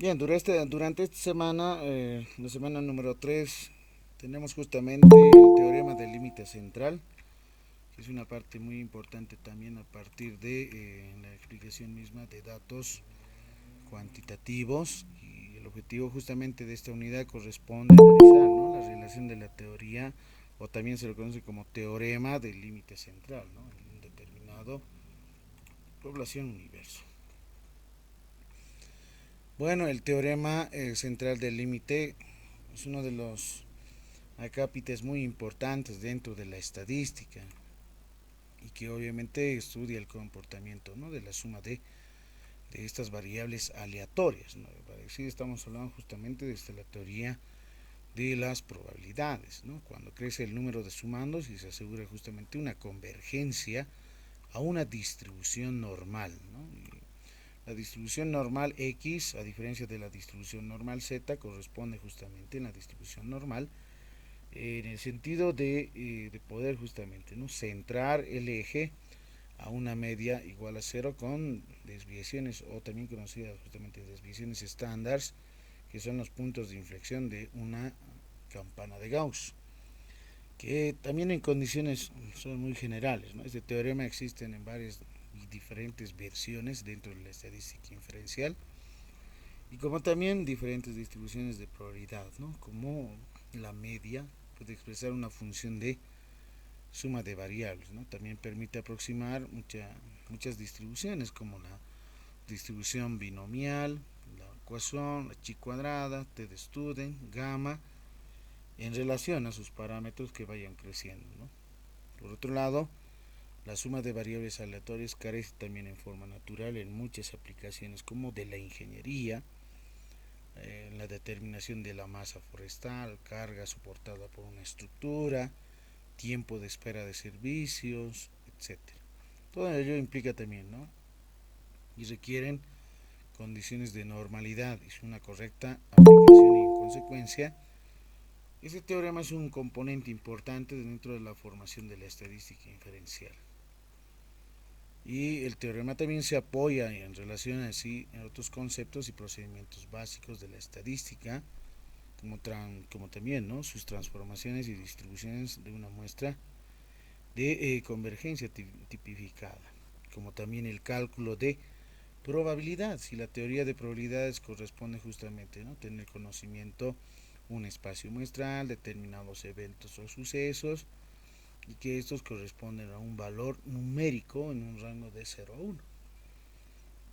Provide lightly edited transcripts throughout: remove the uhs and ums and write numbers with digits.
Bien, durante esta semana, la semana número 3, tenemos justamente el teorema del límite central, que es una parte muy importante también a partir de la explicación misma de datos cuantitativos. Y el objetivo justamente de esta unidad corresponde a analizar, ¿no?, la relación de la teoría, o también se lo conoce como teorema del límite central, ¿no?, en un determinado población universo. Bueno, el teorema central del límite es uno de los acápites muy importantes dentro de la estadística y que obviamente estudia el comportamiento, ¿no?, de la suma de estas variables aleatorias, ¿no? Sí, estamos hablando justamente desde la teoría de las probabilidades, ¿no? Cuando crece el número de sumandos y se asegura justamente una convergencia a una distribución normal, ¿no? Y la distribución normal X, a diferencia de la distribución normal Z, corresponde justamente en la distribución normal en el sentido de poder justamente, ¿no?, centrar el eje a una media igual a cero con desviaciones, o también conocidas justamente desviaciones estándar, que son los puntos de inflexión de una campana de Gauss, que también en condiciones son muy generales, ¿no? Este teorema existe en varias y diferentes versiones dentro de la estadística inferencial, y como también diferentes distribuciones de probabilidad, ¿no?, como la media puede expresar una función de suma de variables, ¿no? También permite aproximar muchas distribuciones como la distribución binomial, la ecuación, la chi cuadrada, t de Student, gamma, en relación a sus parámetros que vayan creciendo, ¿no? Por otro lado, la suma de variables aleatorias carece también en forma natural en muchas aplicaciones como de la ingeniería, la determinación de la masa forestal, carga soportada por una estructura, tiempo de espera de servicios, etcétera. Todo ello implica también, ¿no?, y requieren condiciones de normalidad y una correcta aplicación, y en consecuencia este teorema es un componente importante dentro de la formación de la estadística inferencial. Y el teorema también se apoya en relación así en otros conceptos y procedimientos básicos de la estadística, como también, ¿no?, sus transformaciones y distribuciones de una muestra de convergencia tipificada, como también el cálculo de probabilidad, si la teoría de probabilidades corresponde justamente, ¿no?, tener conocimiento un espacio muestral, determinados eventos o sucesos, y que estos corresponden a un valor numérico en un rango de 0 a 1,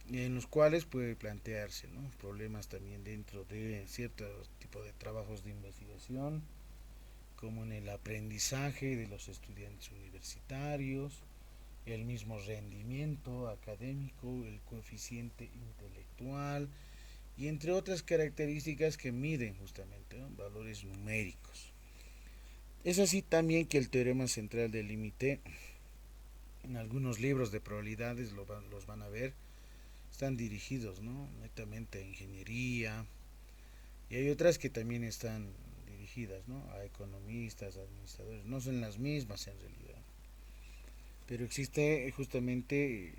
en los cuales puede plantearse, ¿no?, problemas también dentro de cierto tipo de trabajos de investigación, como en el aprendizaje de los estudiantes universitarios, el mismo rendimiento académico, el coeficiente intelectual, y entre otras características que miden justamente, ¿no?, valores numéricos. Es así también que el teorema central del límite, en algunos libros de probabilidades los van a ver, están dirigidos, ¿no?, netamente a ingeniería, y hay otras que también están dirigidas, ¿no?, a economistas, administradores. No son las mismas en realidad, pero existe justamente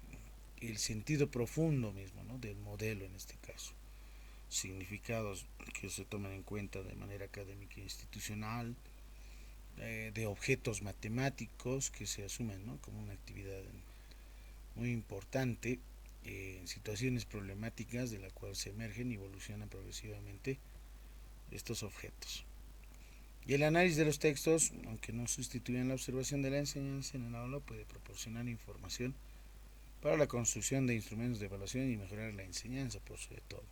el sentido profundo mismo, ¿no?, del modelo en este caso, significados que se toman en cuenta de manera académica e institucional, de objetos matemáticos que se asumen, ¿no?, como una actividad muy importante en situaciones problemáticas de la cual se emergen y evolucionan progresivamente estos objetos. Y el análisis de los textos, aunque no sustituyan la observación de la enseñanza en el aula, puede proporcionar información para la construcción de instrumentos de evaluación y mejorar la enseñanza por sobre todo.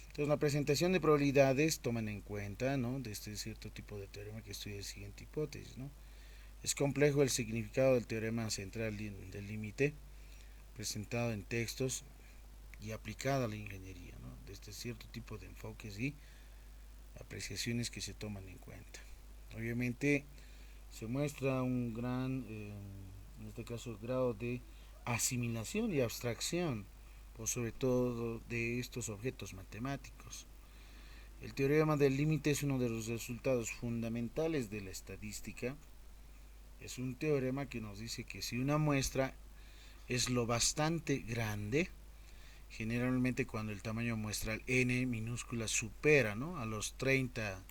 Entonces, la presentación de probabilidades toman en cuenta, ¿no?, de este cierto tipo de teorema que estudia la siguiente hipótesis, ¿no? Es complejo el significado del teorema central del límite presentado en textos y aplicado a la ingeniería, ¿no?, de este cierto tipo de enfoques y apreciaciones que se toman en cuenta. Obviamente se muestra un gran, en este caso, grado de asimilación y abstracción, por sobre todo de estos objetos matemáticos. El teorema del límite es uno de los resultados fundamentales de la estadística. Es un teorema que nos dice que si una muestra es lo bastante grande, generalmente cuando el tamaño muestral n minúscula supera, ¿no?, a los 30,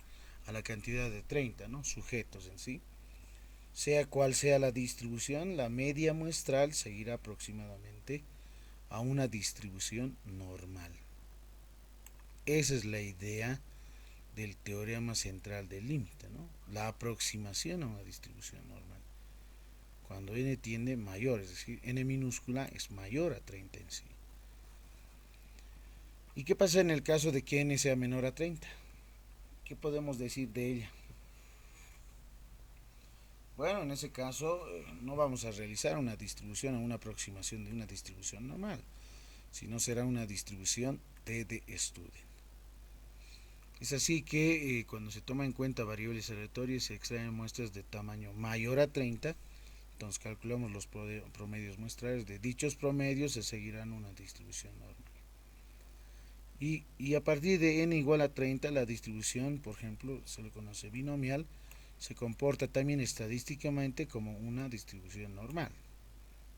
a la cantidad de 30, ¿no?, sujetos en sí. Sea cual sea la distribución, la media muestral seguirá aproximadamente a una distribución normal. Esa es la idea del teorema central del límite, ¿no?, la aproximación a una distribución normal. Cuando n tiende mayor, es decir, n minúscula es mayor a 30 en sí. ¿Y qué pasa en el caso de que n sea menor a 30? ¿Qué podemos decir de ella? Bueno, en ese caso no vamos a realizar una distribución o una aproximación de una distribución normal, sino será una distribución t de Student. Es así que cuando se toma en cuenta variables aleatorias se extraen muestras de tamaño mayor a 30, entonces calculamos los promedios muestrales de dichos promedios, se seguirán una distribución normal. Y a partir de n igual a 30, la distribución, por ejemplo, se le conoce binomial, se comporta también estadísticamente como una distribución normal,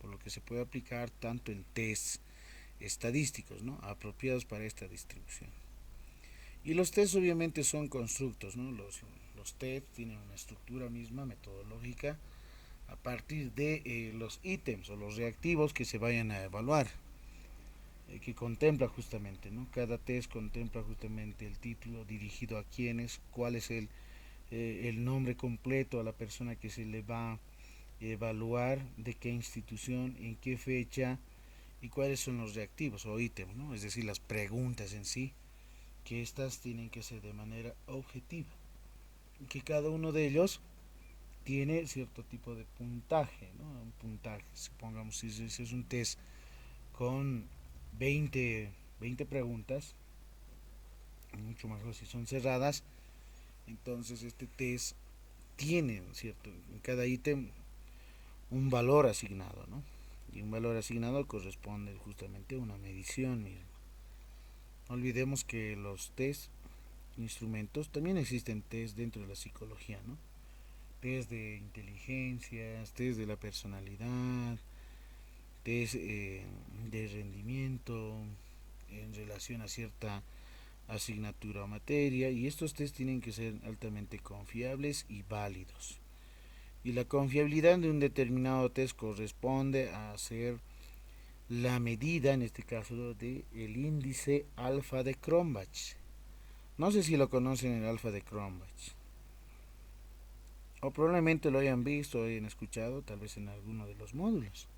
por lo que se puede aplicar tanto en test estadísticos, ¿no?, apropiados para esta distribución. Y los tests obviamente son constructos, ¿no? Los tests tienen una estructura misma, metodológica, a partir de los ítems o los reactivos que se vayan a evaluar, que contempla justamente, ¿no? Cada test contempla justamente el título, dirigido a quiénes, cuál es el nombre completo a la persona que se le va a evaluar, de qué institución, en qué fecha y cuáles son los reactivos o ítems, ¿no?, es decir, las preguntas en sí, que estas tienen que ser de manera objetiva, que cada uno de ellos tiene cierto tipo de puntaje, ¿no? Un puntaje, supongamos si es un test con 20 preguntas, mucho mejor si son cerradas, entonces este test tiene, ¿cierto?, en cada ítem un valor asignado, ¿no? Y un valor asignado corresponde justamente a una medición. Miren. No olvidemos que los test instrumentos, también existen test dentro de la psicología, ¿no? Test de inteligencias, test de la personalidad, test de rendimiento en relación a cierta asignatura o materia, y estos test tienen que ser altamente confiables y válidos. Y la confiabilidad de un determinado test corresponde a ser la medida, en este caso, del índice alfa de Cronbach. No sé si lo conocen, el alfa de Cronbach, o probablemente lo hayan visto o hayan escuchado, tal vez en alguno de los módulos.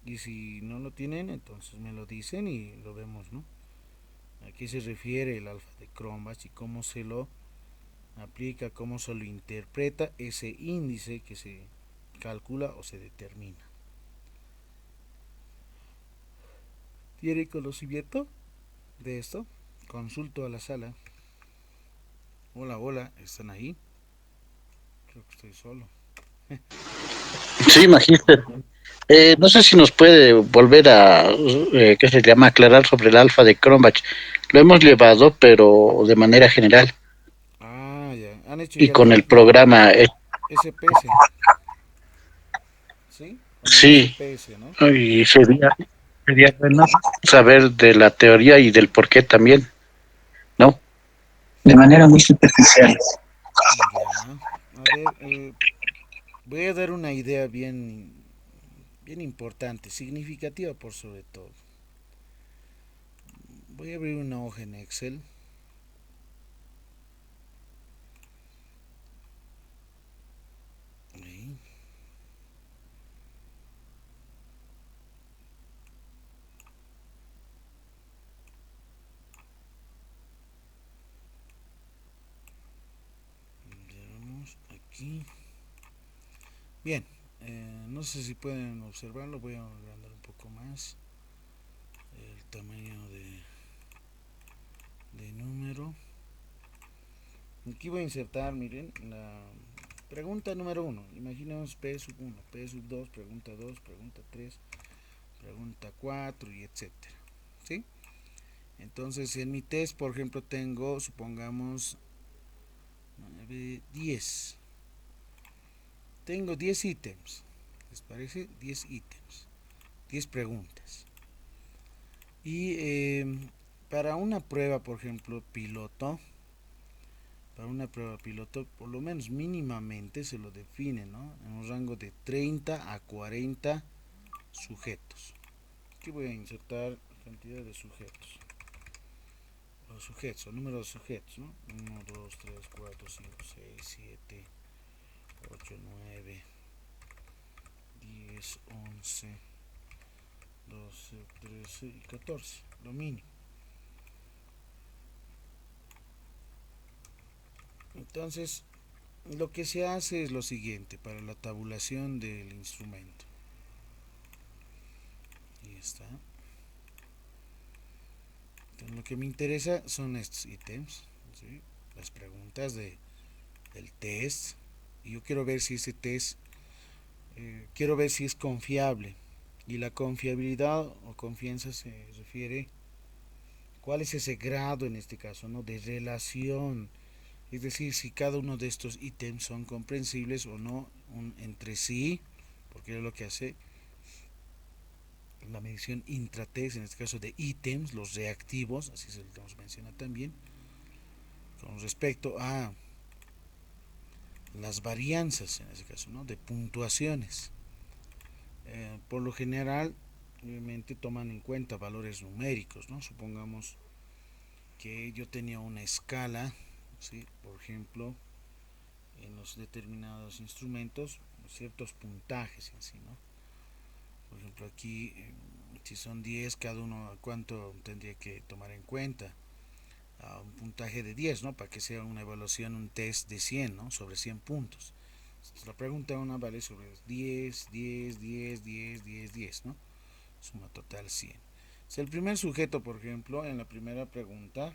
Y si no lo tienen, entonces me lo dicen y lo vemos, ¿no? ¿A qué se refiere el alfa de Cronbach y cómo se lo aplica, cómo se lo interpreta ese índice que se calcula o se determina? ¿Tiene conocimiento de esto? Consulto a la sala. Hola, hola, ¿están ahí? Creo que estoy solo. Sí, magíster. No sé si nos puede volver a, ¿qué se llama?, aclarar sobre el alfa de Cronbach. Lo hemos llevado, pero de manera general. Ah, ya. Han hecho Y ya con el la programa, SPS, ¿sí? Con el sí, SPS, ¿no? y sería bueno saber de la teoría y del por qué también, ¿no? De manera muy superficial. Ya. A ver, voy a dar una idea bien importante, significativa por sobre todo. Voy a abrir una hoja en Excel. Ahí. Veamos aquí. Bien, no sé si pueden observarlo, voy a agrandar un poco más el tamaño de número. Aquí voy a insertar, miren, la pregunta número 1. Imaginemos P sub 1, P sub 2, pregunta 2, pregunta 3, pregunta 4 y etcétera. ¿Sí? Entonces en mi test, por ejemplo, tengo, supongamos, 10. Tengo 10 ítems. ¿Les parece? 10 ítems. 10 preguntas. Y para una prueba, por ejemplo, piloto, por lo menos mínimamente se lo define, ¿no? En un rango de 30 a 40 sujetos. Aquí voy a insertar cantidad de sujetos. Los sujetos, el número de sujetos, ¿no? 1, 2, 3, 4, 5, 6, 7, 8, 9, 10, 11, 12, 13 y 14, lo mínimo. Entonces, lo que se hace es lo siguiente para la tabulación del instrumento. Ahí está. Entonces, lo que me interesa son estos ítems, ¿sí? Las preguntas del test. Y yo quiero ver si ese test, quiero ver si es confiable. Y la confiabilidad o confianza se refiere cuál es ese grado en este caso, ¿no? De relación. Es decir, si cada uno de estos ítems son comprensibles o no entre sí, porque es lo que hace la medición intratest, en este caso de ítems, los reactivos, así se los menciona también, con respecto a las varianzas, en este caso, ¿no? De puntuaciones. Por lo general, obviamente toman en cuenta valores numéricos, ¿no? Supongamos que yo tenía una escala, ¿sí? Por ejemplo, en los determinados instrumentos, ciertos puntajes en sí, ¿no? Por ejemplo, aquí, si son 10, cada uno, ¿cuánto tendría que tomar en cuenta? Un puntaje de 10, ¿no? Para que sea una evaluación, un test de 100, ¿no? Sobre 100 puntos. Entonces, la pregunta una vale sobre 10, 10, 10, 10, 10, 10, ¿no? Suma total 100. Si el primer sujeto, por ejemplo, en la primera pregunta,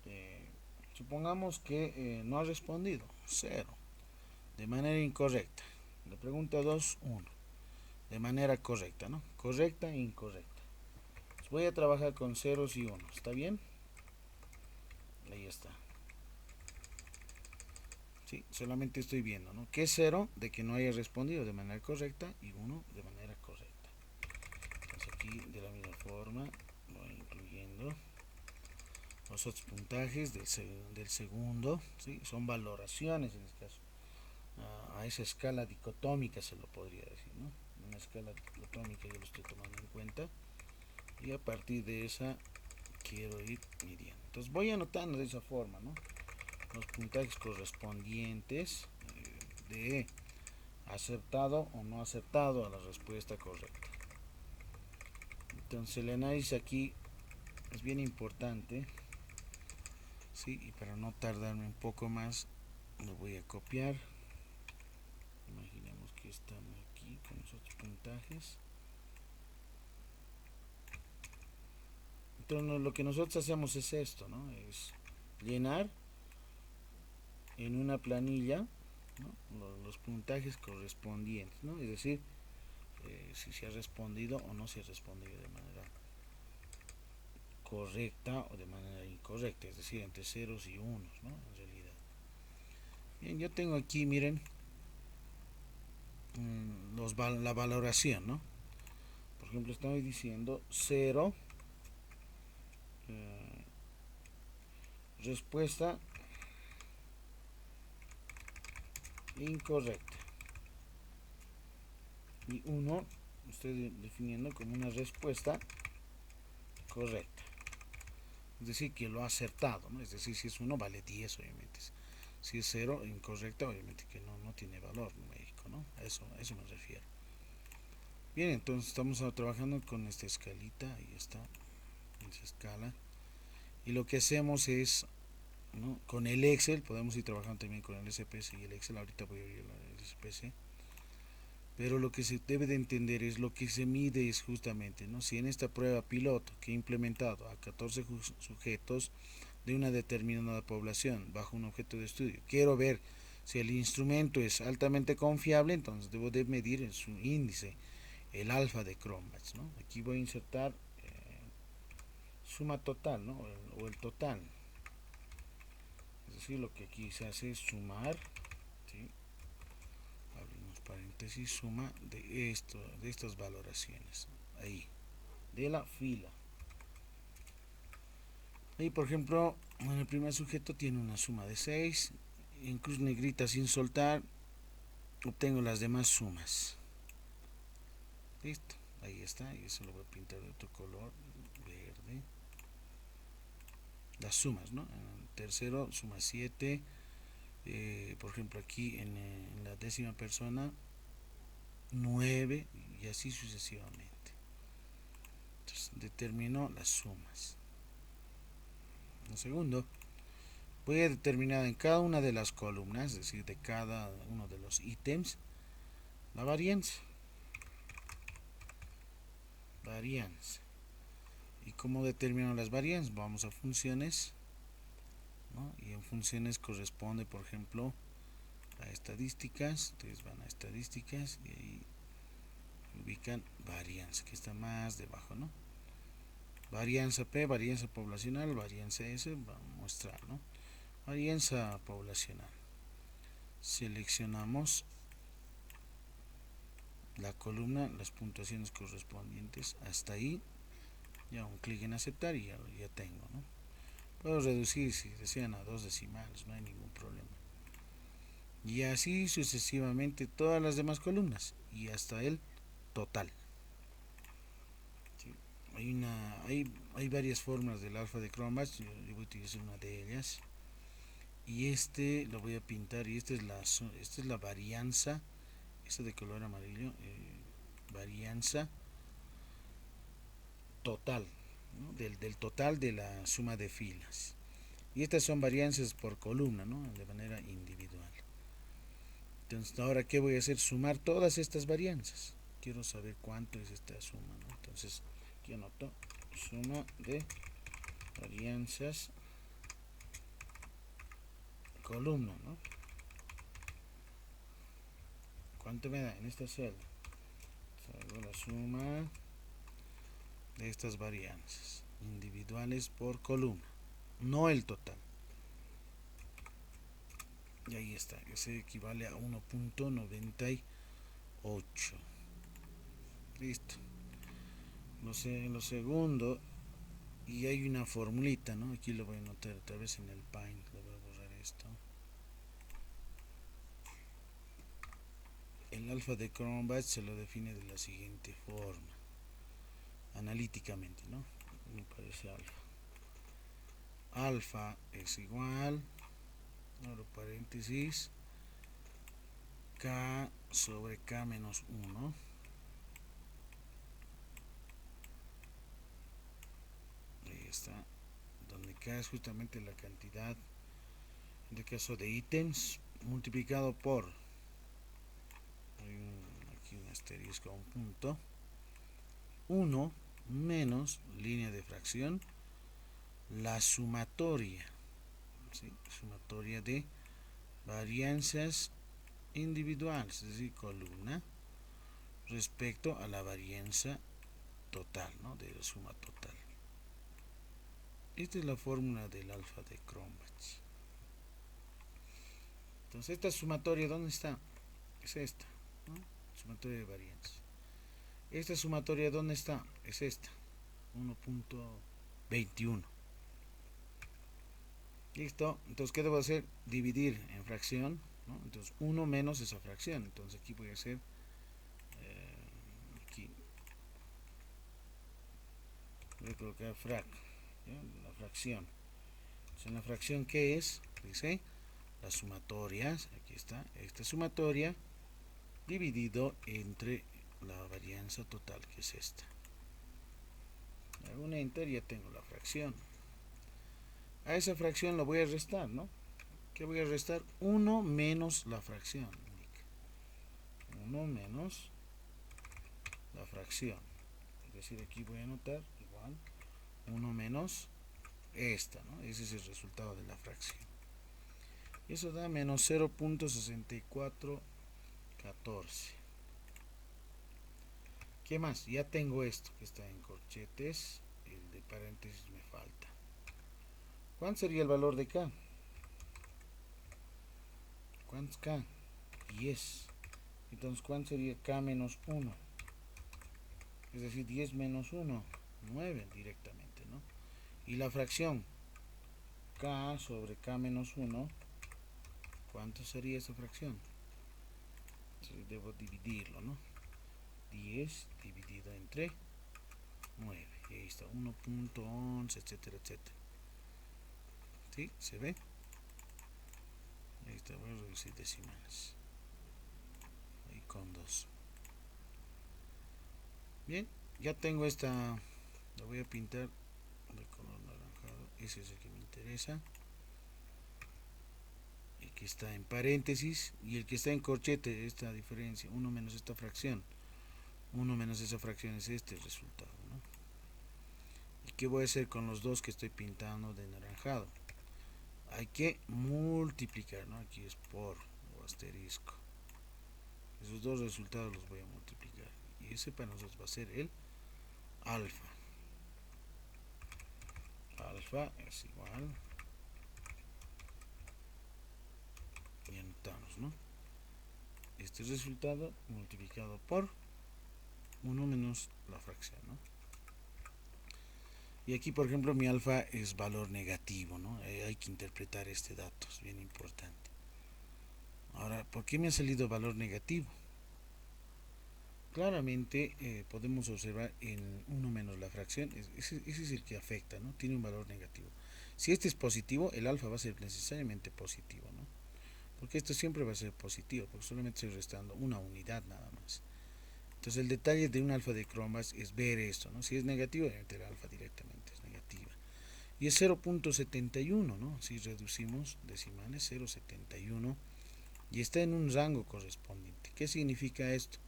eh, supongamos que no ha respondido, 0, de manera incorrecta. La pregunta 2, 1, de manera correcta, ¿no? Correcta e incorrecta. Pues voy a trabajar con ceros y unos, ¿está bien? Ahí está. Sí, solamente estoy viendo, ¿no? Que es 0 de que no haya respondido de manera correcta y 1 de manera correcta. Entonces aquí de la misma forma voy incluyendo los otros puntajes del segundo, ¿sí? Son valoraciones en este caso. A esa escala dicotómica se lo podría decir, ¿no? Una escala dicotómica yo lo estoy tomando en cuenta y a partir de esa quiero ir midiendo. Entonces voy anotando de esa forma, ¿no? Los puntajes correspondientes de acertado o no acertado a la respuesta correcta. Entonces el análisis aquí es bien importante, ¿sí? Y para no tardarme un poco más lo voy a copiar. Imaginemos que estamos aquí con los otros puntajes. Entonces lo que nosotros hacemos es esto, ¿no? Es llenar en una planilla, ¿no? Los puntajes correspondientes, ¿no? Es decir, si se ha respondido o no se ha respondido de manera correcta o de manera incorrecta, es decir, entre ceros y unos, ¿no? En realidad. Bien, yo tengo aquí, miren, la valoración, ¿no? Por ejemplo, estamos diciendo 0, respuesta incorrecta. Y 1 estoy definiendo como una respuesta correcta. Es decir, que lo ha acertado, ¿no? Es decir, si es 1 vale 10, obviamente. Si es 0, incorrecta, obviamente que no tiene valor numérico, ¿no? A eso me refiero. Bien, entonces estamos trabajando con esta escalita, ahí está, esa escala. Y lo que hacemos es, ¿no? Con el Excel, podemos ir trabajando también con el SPS y el Excel, ahorita voy a ir al SPS. Pero lo que se debe de entender es lo que se mide es justamente, ¿no? Si en esta prueba piloto que he implementado a 14 sujetos de una determinada población bajo un objeto de estudio, quiero ver si el instrumento es altamente confiable, entonces debo de medir en su índice, el alfa de Cronbach, ¿no? Aquí voy a insertar suma total, ¿no? O el total. Es decir, lo que aquí se hace es sumar, ¿sí? Abrimos paréntesis, suma de estas valoraciones, ahí, de la fila. Ahí, por ejemplo, en el primer sujeto tiene una suma de 6, en cruz negrita sin soltar, obtengo las demás sumas. Listo, ahí está, y eso lo voy a pintar de otro color, verde. Las sumas, ¿no? En el tercero, suma 7, por ejemplo, aquí en la décima persona, 9, y así sucesivamente. Entonces, determino las sumas. En segundo, voy a determinar en cada una de las columnas, es decir, de cada uno de los ítems, la varianza. ¿Y cómo determino las varianzas? Vamos a funciones, ¿no? Y en funciones corresponde, por ejemplo, a estadísticas. Entonces van a estadísticas y ahí ubican varianza, que está más debajo, ¿no? Varianza P, varianza poblacional, varianza S, va a mostrar, ¿no? Varianza poblacional. Seleccionamos la columna, las puntuaciones correspondientes hasta ahí, ya un clic en aceptar y ya tengo, ¿no? Puedo reducir si desean a 2 decimales, no hay ningún problema. Y así sucesivamente todas las demás columnas y hasta el total. ¿Sí? Hay varias formas del alfa de Cronbach, yo voy a utilizar una de ellas. Y lo voy a pintar, y esta es la varianza, esta de color amarillo, varianza total, ¿no? del total de la suma de filas. Y estas son varianzas por columna, ¿no? De manera individual. Entonces, ahora, ¿qué voy a hacer? Sumar todas estas varianzas. Quiero saber cuánto es esta suma, ¿no? Entonces, aquí anoto suma de varianzas columna, ¿no? ¿Cuánto me da en esta celda? Hago la suma de estas varianzas individuales por columna, no el total. Y ahí está, que se equivale a 1.98. Listo. Lo segundo, y hay una formulita, ¿no? Aquí lo voy a anotar otra vez en el Paint, le voy a borrar esto. El alfa de Cronbach se lo define de la siguiente forma, analíticamente, ¿no? Me parece alfa. Alfa es igual, abro paréntesis, K sobre K menos 1. Ahí está, donde K es justamente la cantidad, en este caso de ítems, multiplicado por, aquí un asterisco, un punto, 1 menos línea de fracción, la sumatoria, ¿sí? Sumatoria de varianzas individuales, es decir, columna, respecto a la varianza total, ¿no? De la suma total. Esta es la fórmula del alfa de Cronbach. Entonces, esta sumatoria, ¿dónde está? Es esta, ¿no? Sumatoria de varianza. Esta sumatoria, ¿dónde está? Es esta, 1.21. Listo. Entonces, ¿qué debo hacer? Dividir en fracción, ¿no? Entonces, 1 menos esa fracción. Entonces, aquí voy a hacer, aquí voy a colocar frac, ¿ya? La fracción. Entonces, la fracción, ¿qué es? Dice las sumatorias, aquí está, esta sumatoria dividido entre la varianza total, que es esta. Hago un enter y ya tengo la fracción. A esa fracción la voy a restar, ¿no? ¿Qué voy a restar? 1 menos la fracción. 1 menos la fracción. Es decir, aquí voy a anotar igual 1 menos esta, ¿no? Ese es el resultado de la fracción. Y eso da menos 0.6414. ¿Qué más? Ya tengo esto que está en corchetes. El de paréntesis me falta. ¿Cuánto sería el valor de K? ¿Cuánto es K? 10. Entonces, ¿cuánto sería k menos 1? Es decir, 10 menos 1, 9 directamente, ¿no? Y la fracción k sobre k menos 1, ¿cuánto sería esa fracción? Entonces, debo dividirlo, ¿no? 10 dividido entre 9. Y ahí está, 1.11, etcétera, etcétera. ¿Sí? ¿Se ve? Ahí está, voy a reducir decimales. Ahí con 2. Bien, ya tengo esta. La voy a pintar de color naranjado. Ese es el que me interesa. El que está en paréntesis y el que está en corchete, esta diferencia. 1 menos esta fracción. 1 menos esa fracción es este el resultado, ¿no? ¿Y qué voy a hacer con los dos que estoy pintando de naranjado? Hay que multiplicar, ¿no? Aquí es por o asterisco. Esos dos resultados los voy a multiplicar. Y ese para nosotros va a ser el alfa. Alfa es igual. Y anotamos, ¿no? Este resultado multiplicado por 1 menos la fracción, ¿no? Y aquí, por ejemplo, mi alfa es valor negativo, ¿no? Hay que interpretar este dato, es bien importante. Ahora, ¿por qué me ha salido valor negativo? Claramente podemos observar en 1 menos la fracción, ese es el que afecta, ¿no? Tiene un valor negativo. Si este es positivo, el alfa va a ser necesariamente positivo, ¿no? Porque esto siempre va a ser positivo, porque solamente estoy restando una unidad nada más. Entonces el detalle de un alfa de Cronbach es ver esto, ¿no? Si es negativo, el alfa directamente es negativa. Y es 0.71, ¿no? Si reducimos decimales, 0.71, y está en un rango correspondiente. ¿Qué significa esto?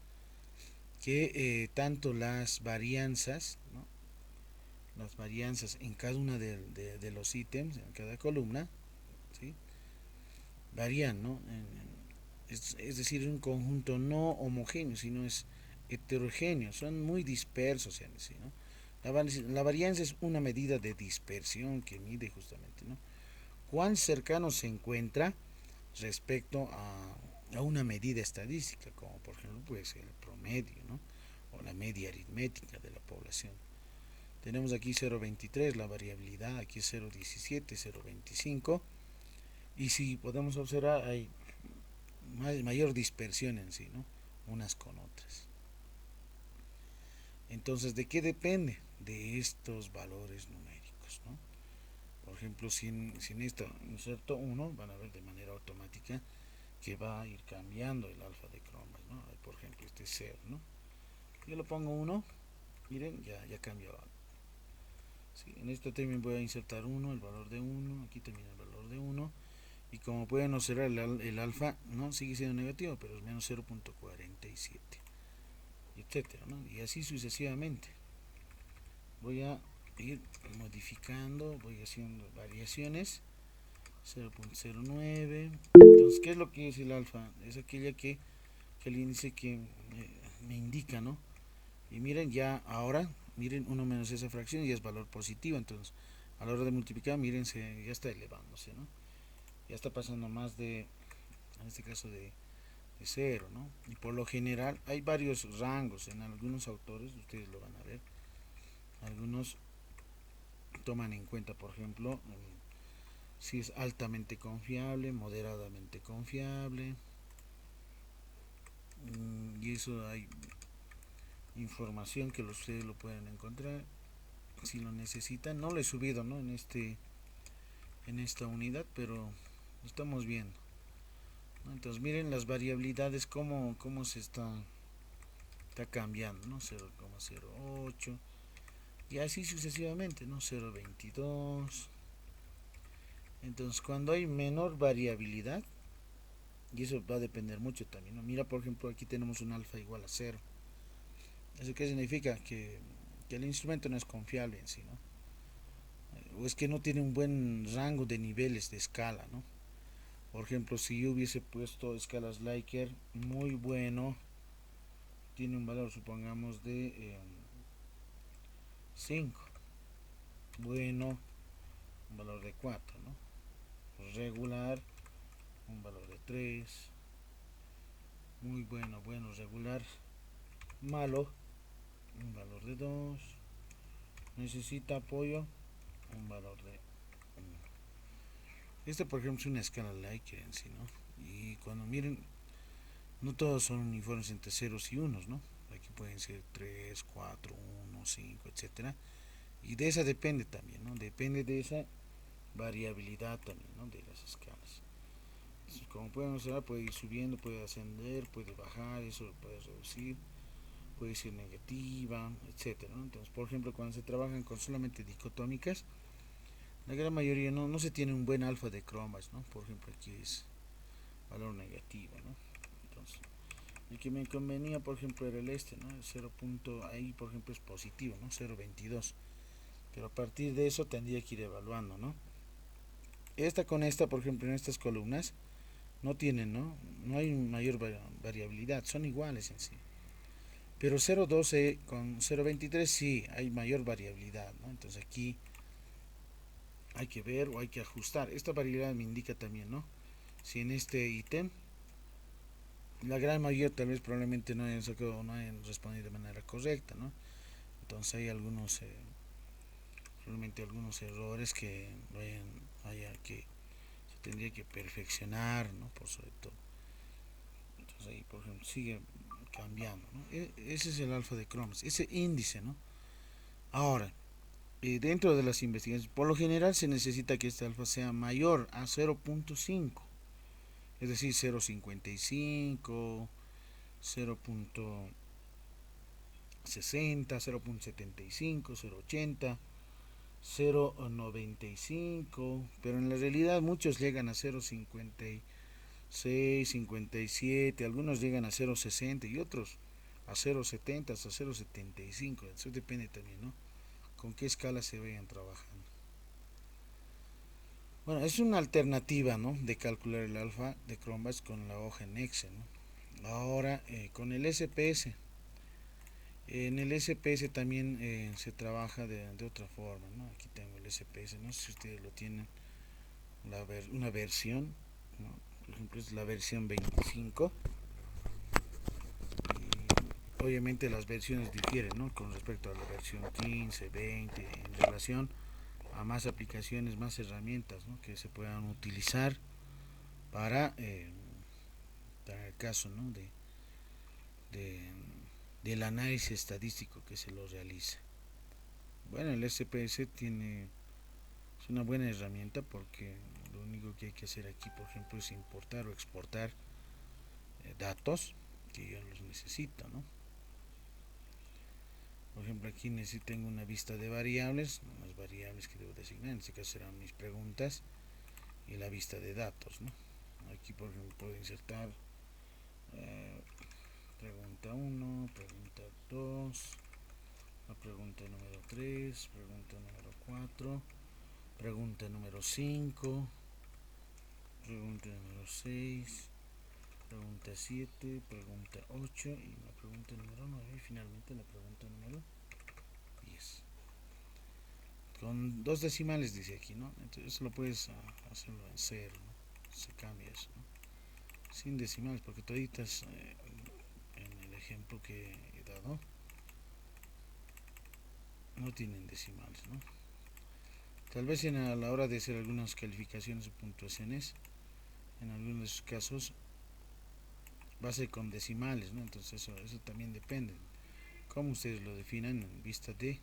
Que tanto las varianzas, ¿no? Las varianzas en cada una de los ítems, en cada columna, ¿sí? Varían, ¿no? Es decir, es un conjunto no homogéneo, sino es heterogéneo, son muy dispersos en sí, ¿no? La varianza es una medida de dispersión que mide justamente, ¿no? Cuán cercano se encuentra respecto a una medida estadística, como por ejemplo puede ser el promedio, ¿no? O la media aritmética de la población. Tenemos aquí 0.23 la variabilidad, aquí es 0.17, 0.25, y si podemos observar hay mayor dispersión en sí, ¿no? Unas con otras. Entonces, ¿de qué depende? De estos valores numéricos, ¿no? Por ejemplo, si en esto inserto 1, van a ver de manera automática que va a ir cambiando el alfa de Cronbach, ¿no? Por ejemplo, este es 0, ¿no? Yo lo pongo 1, miren, ya cambió. Sí, en esto también voy a insertar 1, el valor de 1, aquí también el valor de 1, y como pueden observar el alfa no sigue siendo negativo, pero es menos 0.47, etcétera, ¿no? Y así sucesivamente. Voy a ir modificando, voy haciendo variaciones. 0.09. Entonces, ¿qué es lo que es el alfa? Es aquella que el índice que me indica, ¿no? Y miren, ya ahora, miren, 1 menos esa fracción ya es valor positivo. Entonces, a la hora de multiplicar, miren, ya está elevándose, ¿no? Ya está pasando más de, en este caso, de 0, ¿no? Y por lo general hay varios rangos en algunos autores, ustedes lo van a ver. Algunos toman en cuenta, por ejemplo, si es altamente confiable, moderadamente confiable, y eso hay información que ustedes lo pueden encontrar si lo necesitan. No lo he subido, ¿no? En esta unidad, pero lo estamos viendo, ¿no? Entonces miren las variabilidades cómo se está cambiando, ¿no? 0,08 y así sucesivamente, ¿no? 0,22. Entonces cuando hay menor variabilidad, y eso va a depender mucho también, ¿no? Mira, por ejemplo, aquí tenemos un alfa igual a 0. ¿Eso qué significa? Que el instrumento no es confiable en sí, ¿no? O es que no tiene un buen rango de niveles de escala, ¿no? Por ejemplo, si yo hubiese puesto escalas Likert muy bueno, tiene un valor, supongamos, de 5, bueno, un valor de 4, ¿no? Regular, un valor de 3, muy bueno, bueno, regular, malo, un valor de 2. Necesita apoyo, un valor de 1. Este, por ejemplo, es una escala Likert en sí, ¿no? Y cuando miren, no todos son uniformes entre ceros y unos, ¿no? Aquí pueden ser 3, 4, 1, 5, etcétera. Y de esa depende también, ¿no? Depende de esa variabilidad también, ¿no? De las escalas. Entonces, como pueden observar, puede ir subiendo, puede ascender, puede bajar, eso lo puede reducir, puede ser negativa, etcétera, ¿no? Entonces, por ejemplo, cuando se trabajan con solamente dicotómicas, la gran mayoría no se tiene un buen alfa de cromas, ¿no? Por ejemplo, aquí es valor negativo, ¿no? Entonces, el que me convenía, por ejemplo, era el este, ¿no? El 0. Ahí, por ejemplo, es positivo, ¿no? 0.22. Pero a partir de eso tendría que ir evaluando, ¿no? Esta con esta, por ejemplo, en estas columnas, no tienen, ¿no? No hay mayor variabilidad, son iguales en sí. Pero 0.12 con 0.23 sí hay mayor variabilidad, ¿no? Entonces aquí hay que ver o hay que ajustar. Esta variabilidad me indica también, ¿no? Si en este ítem la gran mayoría tal vez probablemente no hayan sacado, no hayan respondido de manera correcta, ¿no? Entonces hay algunos realmente algunos errores que no haya que se tendría que perfeccionar, ¿no? Por sobre todo. Entonces ahí, por ejemplo, sigue cambiando, ¿no? Ese es el alfa de Cromes, ese índice, ¿no? Ahora, dentro de las investigaciones, por lo general se necesita que este alfa sea mayor a 0.5, es decir, 0.55, 0.60, 0.75, 0.80, 0.95, pero en la realidad muchos llegan a 0.56, 57, algunos llegan a 0.60 y otros a 0.70 hasta 0.75. Eso depende también, ¿no? Con qué escala se vayan trabajando. Bueno, es una alternativa, ¿no? De calcular el alfa de Cronbach con la hoja en Excel, ¿no? Ahora, con el SPS. En el SPS también se trabaja de otra forma, ¿no? Aquí tengo el SPS, no sé si ustedes lo tienen, una versión, ¿no? Por ejemplo, es la versión 25. Y obviamente las versiones difieren, ¿no? Con respecto a la versión 15, 20, en relación a más aplicaciones, más herramientas, ¿no? Que se puedan utilizar para, para el caso, ¿no? de, del análisis estadístico que se lo realiza. Bueno, el SPS es una buena herramienta porque lo único que hay que hacer aquí, por ejemplo, es importar o exportar datos que yo los necesito, ¿no? Por ejemplo, aquí tengo una vista de variables, unas variables que debo designar, en este caso serán mis preguntas y la vista de datos, ¿no? Aquí, por ejemplo, puedo insertar eh, pregunta 1, pregunta 2, la pregunta número 3, pregunta número 4, pregunta número 5, pregunta número 6, pregunta 7, pregunta 8 y la pregunta número 9 y finalmente la pregunta número 10. Con dos decimales dice aquí, ¿no? Entonces eso lo puedes hacerlo en cero, ¿no? Se cambia eso, ¿no? Sin decimales, porque toditas en el ejemplo que he dado no tienen decimales, ¿no? Tal vez a la hora de hacer algunas calificaciones o puntuaciones, en algunos de sus casos va a ser con decimales, ¿no? Entonces eso también depende. Cómo ustedes lo definan en vista de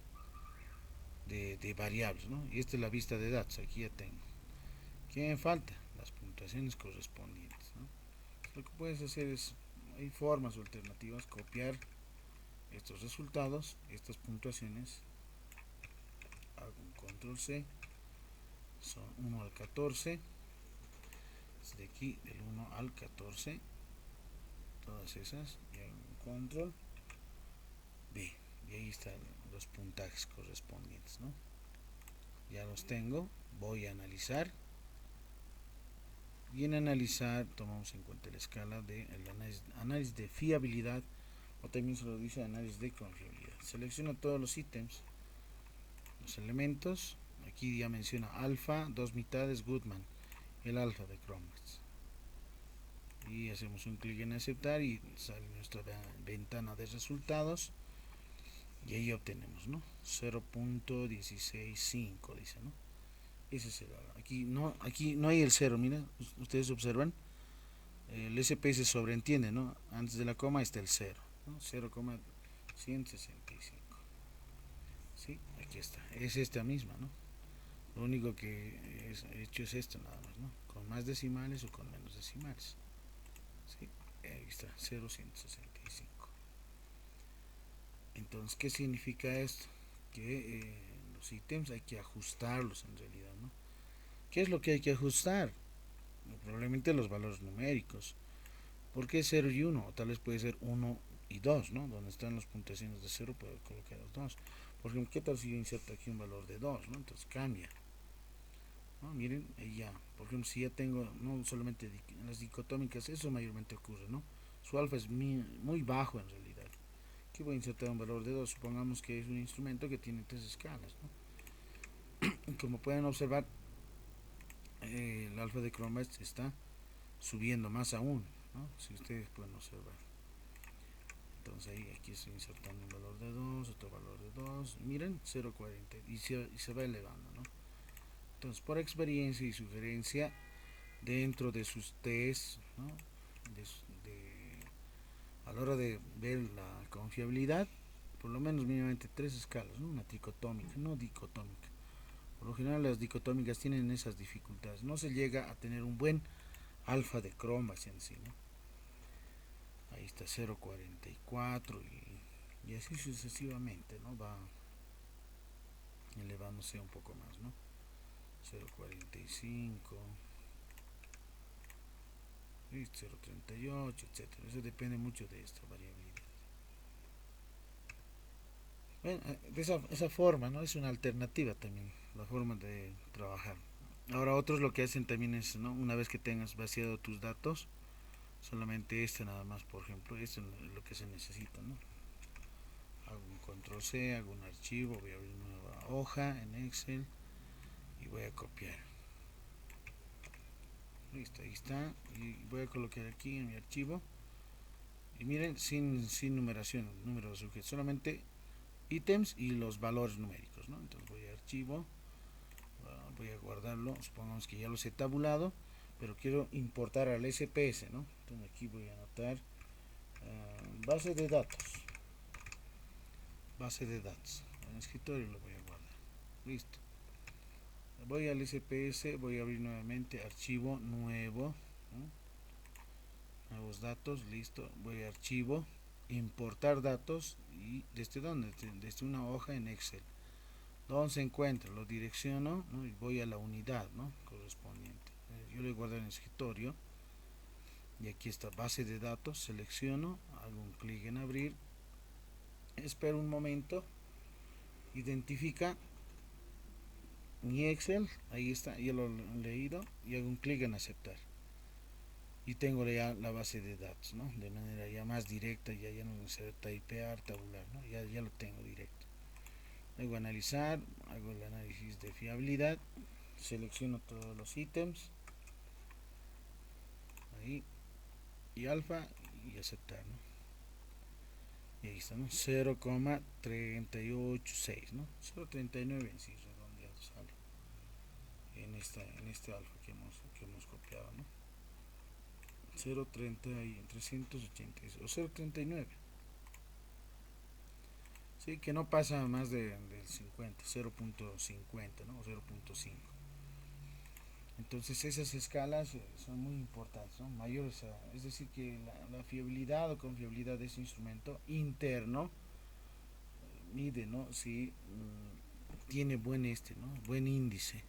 variables, ¿no? Y esta es la vista de datos, aquí ya tengo. ¿Qué me falta? Las puntuaciones correspondientes, ¿no? Lo que puedes hacer es, hay formas o alternativas, copiar estos resultados, estas puntuaciones, hago un control C, son 1 al 14, desde aquí del 1 al 14, todas esas, y hago un control B, y ahí están los puntajes correspondientes, ¿no? Ya los tengo, voy a analizar, y en analizar tomamos en cuenta la escala de análisis de fiabilidad, o también se lo dice análisis de confiabilidad. Selecciono todos los ítems, los elementos, aquí ya menciona alfa, dos mitades, Goodman, el alfa de Cronbach. y hacemos un clic en aceptar y sale nuestra ventana de resultados y ahí obtenemos, ¿no? 0.165 dice, ¿no? Ese es el valor. Aquí no hay el cero, miren, ustedes observan, el SPS sobreentiende, ¿no? Antes de la coma está el cero, ¿no? 0,165. Sí, aquí está, es esta misma, ¿no? Lo único que he hecho es esto nada más, ¿no? Con más decimales o con menos decimales. ¿Sí? Ahí está, 0,165. Entonces, ¿qué significa esto? Que los ítems hay que ajustarlos en realidad, ¿no? ¿Qué es lo que hay que ajustar? Probablemente los valores numéricos. ¿Por qué 0 y 1? O tal vez puede ser 1 y 2, ¿no? Donde están las puntuaciones de 0 puedo colocar los 2. Por ejemplo, ¿qué tal si yo inserto aquí un valor de 2, ¿no? Entonces cambia, ¿no? Miren, ahí ya. Por ejemplo, si ya tengo, no solamente en las dicotómicas, eso mayormente ocurre, ¿no? Su alfa es muy bajo en realidad. Aquí voy a insertar un valor de 2. Supongamos que es un instrumento que tiene 3 escalas, ¿no? Y como pueden observar, el alfa de Cronbach está subiendo más aún, ¿no? Si ustedes pueden observar. Entonces ahí aquí estoy insertando un valor de 2, otro valor de 2, miren, 0,40 y se va elevando, ¿no? Entonces, por experiencia y sugerencia, dentro de sus test, ¿no? de, de, a la hora de ver la confiabilidad, por lo menos mínimamente 3 escalas, ¿no? Una tricotómica, no dicotómica. Por lo general las dicotómicas tienen esas dificultades, no se llega a tener un buen alfa de Cronbach en sí, ¿no? Ahí está 0,44 y así sucesivamente, ¿no? Va elevándose un poco más, ¿no? 0,45, 0,38, etcétera. Eso depende mucho de esta variabilidad. Bueno, de esa forma, ¿no? Es una alternativa también, la forma de trabajar. Ahora otros lo que hacen también es, ¿no? Una vez que tengas vaciado tus datos, solamente este nada más, por ejemplo, esto es lo que se necesita, ¿no? Hago un control C, hago un archivo, voy a abrir una nueva hoja en Excel y voy a copiar. Listo, ahí está. Y voy a colocar aquí en mi archivo. Y miren, sin numeración, número de sujeto, solamente ítems y los valores numéricos, ¿no? Entonces voy a archivo, voy a guardarlo, supongamos que ya los he tabulado, pero quiero importar al SPS, ¿no? Entonces aquí voy a anotar base de datos, en el escritorio lo voy a guardar, listo. Voy al SPS, voy a abrir nuevamente archivo nuevo, ¿no? Nuevos datos, listo. Voy a archivo, importar datos y desde dónde, desde una hoja en Excel. ¿Dónde se encuentra? Lo direcciono, ¿no? Y voy a la unidad, ¿no? Correspondiente. Yo le guardo en el escritorio y aquí está base de datos, selecciono, hago un clic en abrir, espero un momento, identifica mi Excel, ahí está, ya lo he leído y hago un clic en aceptar. Y tengo ya la base de datos, ¿no? De manera ya más directa, ya no necesito typear, tabular, ¿no? Ya lo tengo directo. Luego analizar, hago el análisis de fiabilidad, selecciono todos los ítems, ahí, y alfa, y aceptar, ¿no? Y ahí está, ¿no? 0,386, ¿no? 0,39 en sí, redondeado sale. En este alfa que hemos copiado, ¿no? 0,386 o 0,39. Sí, que no pasa más del 50, 0,50, ¿no? O 0,5. Entonces esas escalas son muy importantes, ¿no? Mayores es decir que la fiabilidad o confiabilidad de ese instrumento interno mide, ¿no? Si tiene buen índice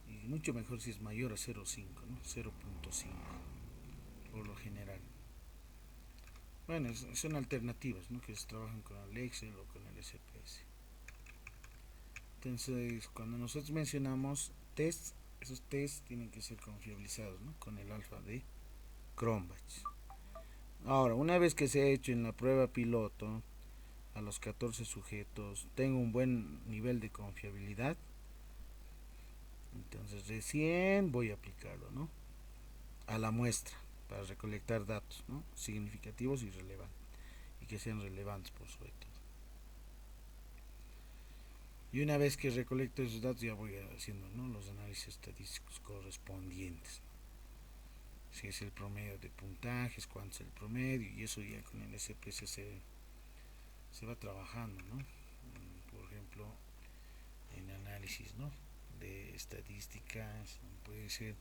y mucho mejor si es mayor a 0,5, ¿no? 0,5 por lo general. Bueno, son alternativas, ¿no? Que se trabajan con el Excel o con el SPS. Entonces, cuando nosotros mencionamos tests, esos tests tienen que ser confiabilizados, ¿no? Con el alfa de Cronbach. Ahora, una vez que se ha hecho en la prueba piloto a los 14 sujetos, tengo un buen nivel de confiabilidad, entonces recién voy a aplicarlo, ¿no? A la muestra. para recolectar datos, ¿no? Significativos y relevantes, y que sean relevantes por sobre todo. Y una vez que recolecto esos datos ya voy haciendo, ¿no?, los análisis estadísticos correspondientes. Si es el promedio de puntajes, cuánto es el promedio, y eso ya con el SPSS se va trabajando, ¿no? Por ejemplo, en análisis, ¿no?, de estadísticas, puede ser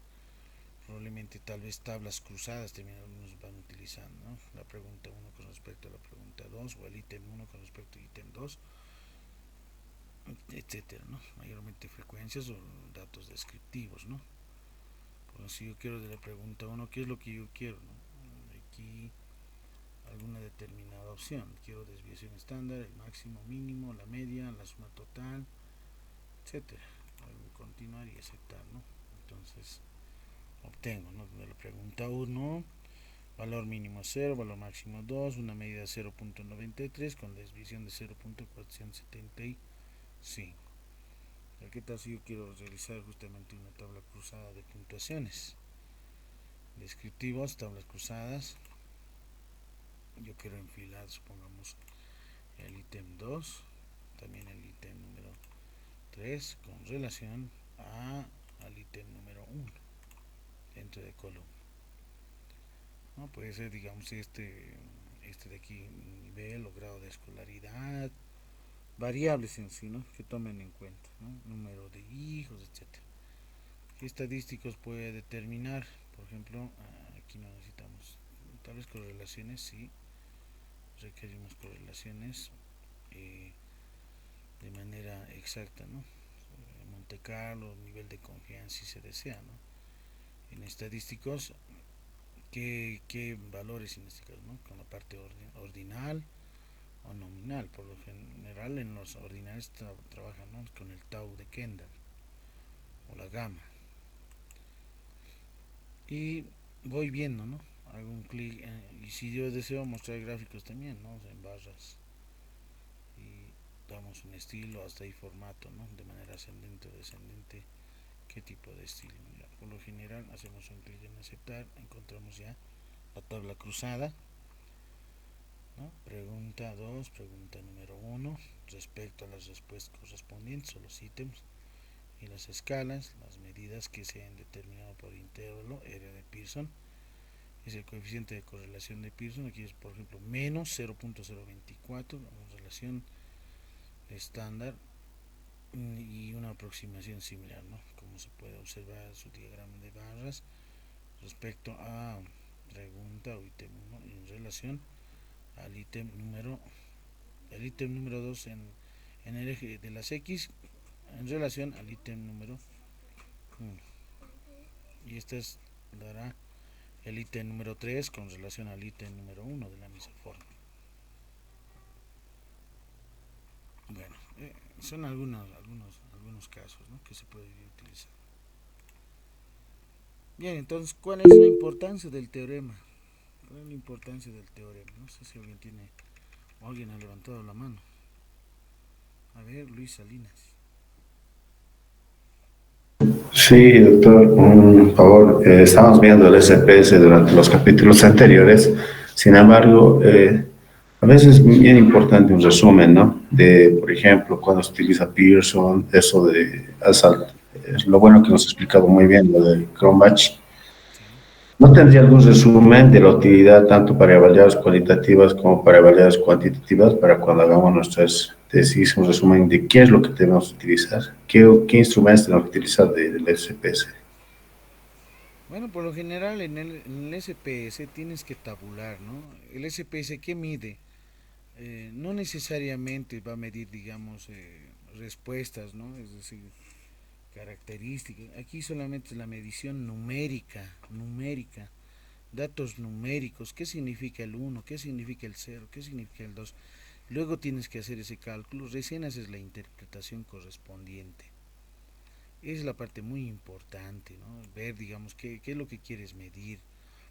probablemente tal vez tablas cruzadas también algunos van utilizando, ¿no? La pregunta 1 con respecto a la pregunta 2 o el ítem 1 con respecto al ítem 2, etcétera, ¿no? Mayormente frecuencias o datos descriptivos, ¿no? Por si yo quiero de la pregunta 1, ¿qué es lo que yo quiero, no? Aquí alguna determinada opción, quiero desviación estándar, el máximo, mínimo, la media, la suma total, etcétera. Continuar y aceptar, ¿no? Entonces obtengo, ¿no?, de la pregunta 1, valor mínimo 0, valor máximo 2, una medida de 0.93 con desviación de 0.475. ¿Qué tal si yo quiero realizar justamente una tabla cruzada de puntuaciones? Descriptivos, tablas cruzadas. Yo quiero enfilar, supongamos, el ítem 2, también el ítem número 3 con relación al ítem número 1 dentro de columna, ¿no? Puede ser, digamos, este de aquí, nivel o grado de escolaridad, variables en sí, ¿no?, que tomen en cuenta, ¿no?, número de hijos, etcétera. ¿Qué estadísticos puede determinar? Por ejemplo, aquí no necesitamos tal vez correlaciones, sí, requerimos correlaciones de manera exacta, ¿no? Monte Carlo, nivel de confianza si se desea, ¿no? En estadísticos, ¿qué valores en este caso, ¿no?, con la parte ordinal o nominal? Por lo general en los ordinales trabajan, ¿no?, con el tau de Kendall o la gamma, y voy viendo, ¿no? Hago un clic y si yo deseo mostrar gráficos también, ¿no?, en barras, y damos un estilo, hasta ahí formato, ¿no?, de manera ascendente o descendente, qué tipo de estilo. Ya, por lo general hacemos un clic en aceptar, encontramos ya la tabla cruzada, ¿no? Pregunta 2, pregunta número 1, respecto a las respuestas correspondientes o los ítems y las escalas, las medidas que se han determinado por intervalo, área de Pearson, es el coeficiente de correlación de Pearson, aquí es por ejemplo menos 0.024, relación estándar y una aproximación similar, ¿no?, como se puede observar su diagrama de barras respecto a pregunta o ítem 1 en relación al ítem número 2 en el eje de las X en relación al ítem número 1, y esta dará el ítem número 3 con relación al ítem número 1 de la misma forma. Bueno, son algunos casos, ¿no?, que se puede utilizar. Bien, entonces, ¿cuál es la importancia del teorema? ¿Cuál es la importancia del teorema? No sé si alguien ha levantado la mano. A ver, Luis Salinas. Sí, doctor, un favor. Estamos viendo el SPS durante los capítulos anteriores. Sin embargo, a veces es bien importante un resumen, ¿no? De, por ejemplo, cuando se utiliza Pearson, eso de Asalt. Es lo bueno que nos ha explicado muy bien lo de Cronbach. Sí. ¿No tendría algún resumen de la utilidad tanto para evaluaciones cualitativas como para evaluaciones cuantitativas para cuando hagamos nuestras tesis, un resumen de qué es lo que tenemos que utilizar, qué instrumentos tenemos que utilizar del SPS? Bueno, por lo general en el SPS tienes que tabular, ¿no? El SPS, ¿qué mide? No necesariamente va a medir, digamos, respuestas, ¿no? Es decir, características. Aquí solamente es la medición numérica, datos numéricos. ¿Qué significa el 1? ¿Qué significa el 0? ¿Qué significa el 2? Luego tienes que hacer ese cálculo, recién haces la interpretación correspondiente. Es la parte muy importante, ¿no? Ver, digamos, qué es lo que quieres medir.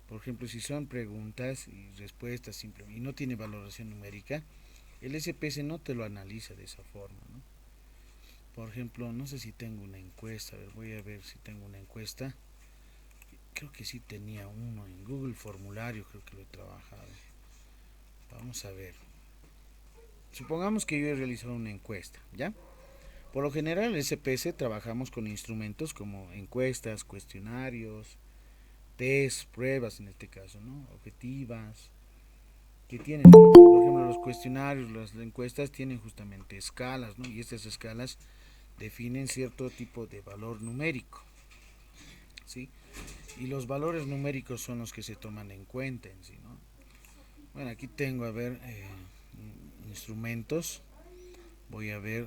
Por ejemplo, si son preguntas y respuestas simplemente y no tiene valoración numérica, el SPS no te lo analiza de esa forma, ¿no? Por ejemplo, no sé si tengo una encuesta, a ver, voy a ver si tengo una encuesta creo que sí tenía uno en Google Formulario, creo que lo he trabajado. Vamos a ver. Supongamos que yo he realizado una encuesta, ¿ya? Por lo general, en el SPS trabajamos con instrumentos como encuestas, cuestionarios, test, pruebas en este caso, ¿no? Objetivas, que tienen, por ejemplo, los cuestionarios, las encuestas tienen justamente escalas, ¿no? Y estas escalas definen cierto tipo de valor numérico, ¿sí? Y los valores numéricos son los que se toman en cuenta en sí, ¿no? Bueno, aquí tengo, a ver, instrumentos. Voy a ver,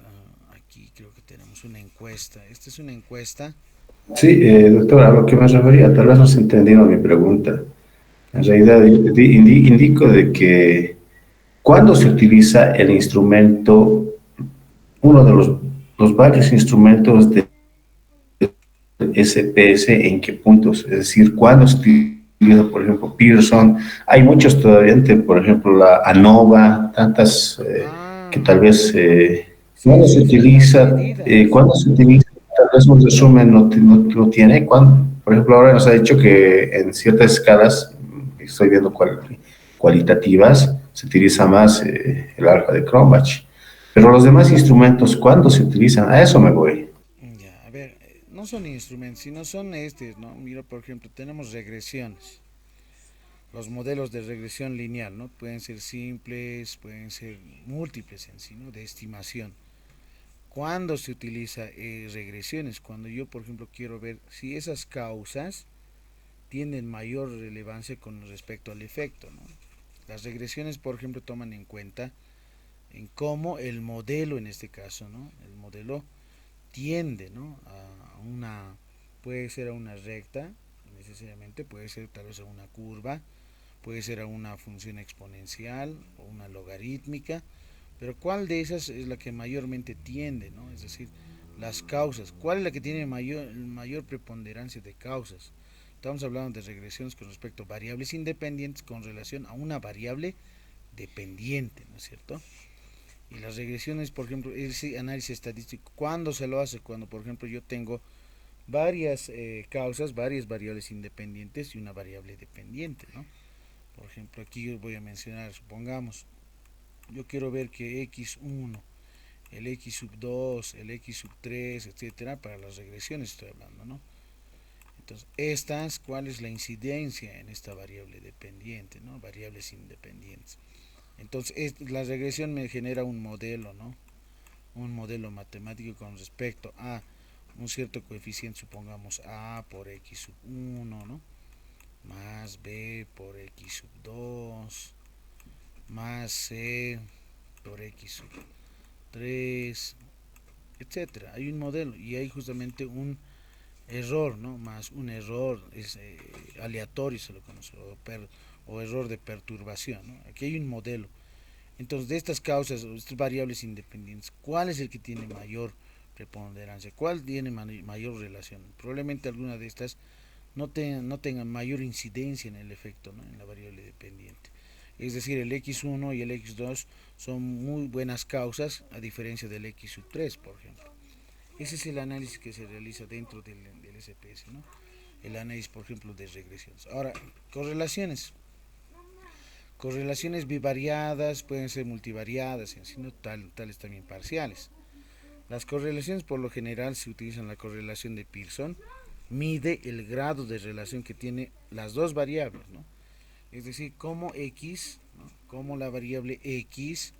aquí creo que tenemos una encuesta. Esta es una encuesta. Sí, doctor, a lo que me refería, tal vez no se ha entendido mi pregunta. En realidad, indico de que cuando se utiliza el instrumento, uno de los varios instrumentos de SPS, ¿en qué puntos? Es decir, cuando se utiliza, por ejemplo, Pearson, hay muchos todavía, por ejemplo, la ANOVA, tantas que tal vez, Sí, ¿cuándo se sí, sí, las utiliza? medidas. ¿Cuándo se utiliza? Tal vez un resumen no tiene. ¿Cuándo? Por ejemplo, ahora nos ha dicho que en ciertas escalas, estoy viendo cualitativas, se utiliza más el alfa de Cronbach. Pero los demás instrumentos, ¿cuándo se utilizan? A eso me voy. Ya, a ver, no son instrumentos, sino son ¿no? Mira, por ejemplo, tenemos regresiones. Los modelos de regresión lineal, ¿no? Pueden ser simples, pueden ser múltiples en sí, ¿no? De estimación. ¿Cuándo se utiliza regresiones? Cuando yo, por ejemplo, quiero ver si esas causas tienen mayor relevancia con respecto al efecto, ¿no? Las regresiones, por ejemplo, toman en cuenta en cómo el modelo, en este caso, ¿no? El modelo tiende, ¿no? A una, puede ser a una recta, necesariamente, puede ser tal vez a una curva, puede ser a una función exponencial o una logarítmica, pero ¿cuál de esas es la que mayormente tiende, ¿no? Es decir, las causas, ¿cuál es la que tiene mayor preponderancia de causas? Estamos hablando de regresiones con respecto a variables independientes con relación a una variable dependiente, ¿no es cierto? Y las regresiones, por ejemplo, ese análisis estadístico, ¿cuándo se lo hace? Cuando, por ejemplo, yo tengo varias causas, varias variables independientes y una variable dependiente, ¿no? Por ejemplo, aquí yo voy a mencionar, supongamos, yo quiero ver que x1, el x sub 2, el x sub 3, etcétera, para las regresiones estoy hablando, ¿no? Entonces, ¿cuál es la incidencia en esta variable dependiente, ¿no? Variables independientes. Entonces, la regresión me genera un modelo, ¿no? Un modelo matemático con respecto a un cierto coeficiente, supongamos a por x sub 1, ¿no? Más b por x sub 2, más c por x sub 3, etcétera. Hay un modelo y hay justamente un error, ¿no? Más un error es aleatorio, se lo conoce, o error de perturbación, ¿no? Aquí hay un modelo. Entonces, de estas causas, o estas variables independientes, ¿cuál es el que tiene mayor preponderancia? ¿Cuál tiene mayor relación? Probablemente alguna de estas no tengan mayor incidencia en el efecto, ¿no? En la variable dependiente. Es decir, el x1 y el x2 son muy buenas causas, a diferencia del x sub 3, por ejemplo. Ese es el análisis que se realiza dentro del SPS, ¿no? El análisis, por ejemplo, de regresiones. Ahora, correlaciones. Correlaciones bivariadas, pueden ser multivariadas, sino tales también parciales. Las correlaciones por lo general se utilizan la correlación de Pearson, mide el grado de relación que tiene las dos variables, ¿no? Es decir, cómo x, ¿no? Cómo la variable x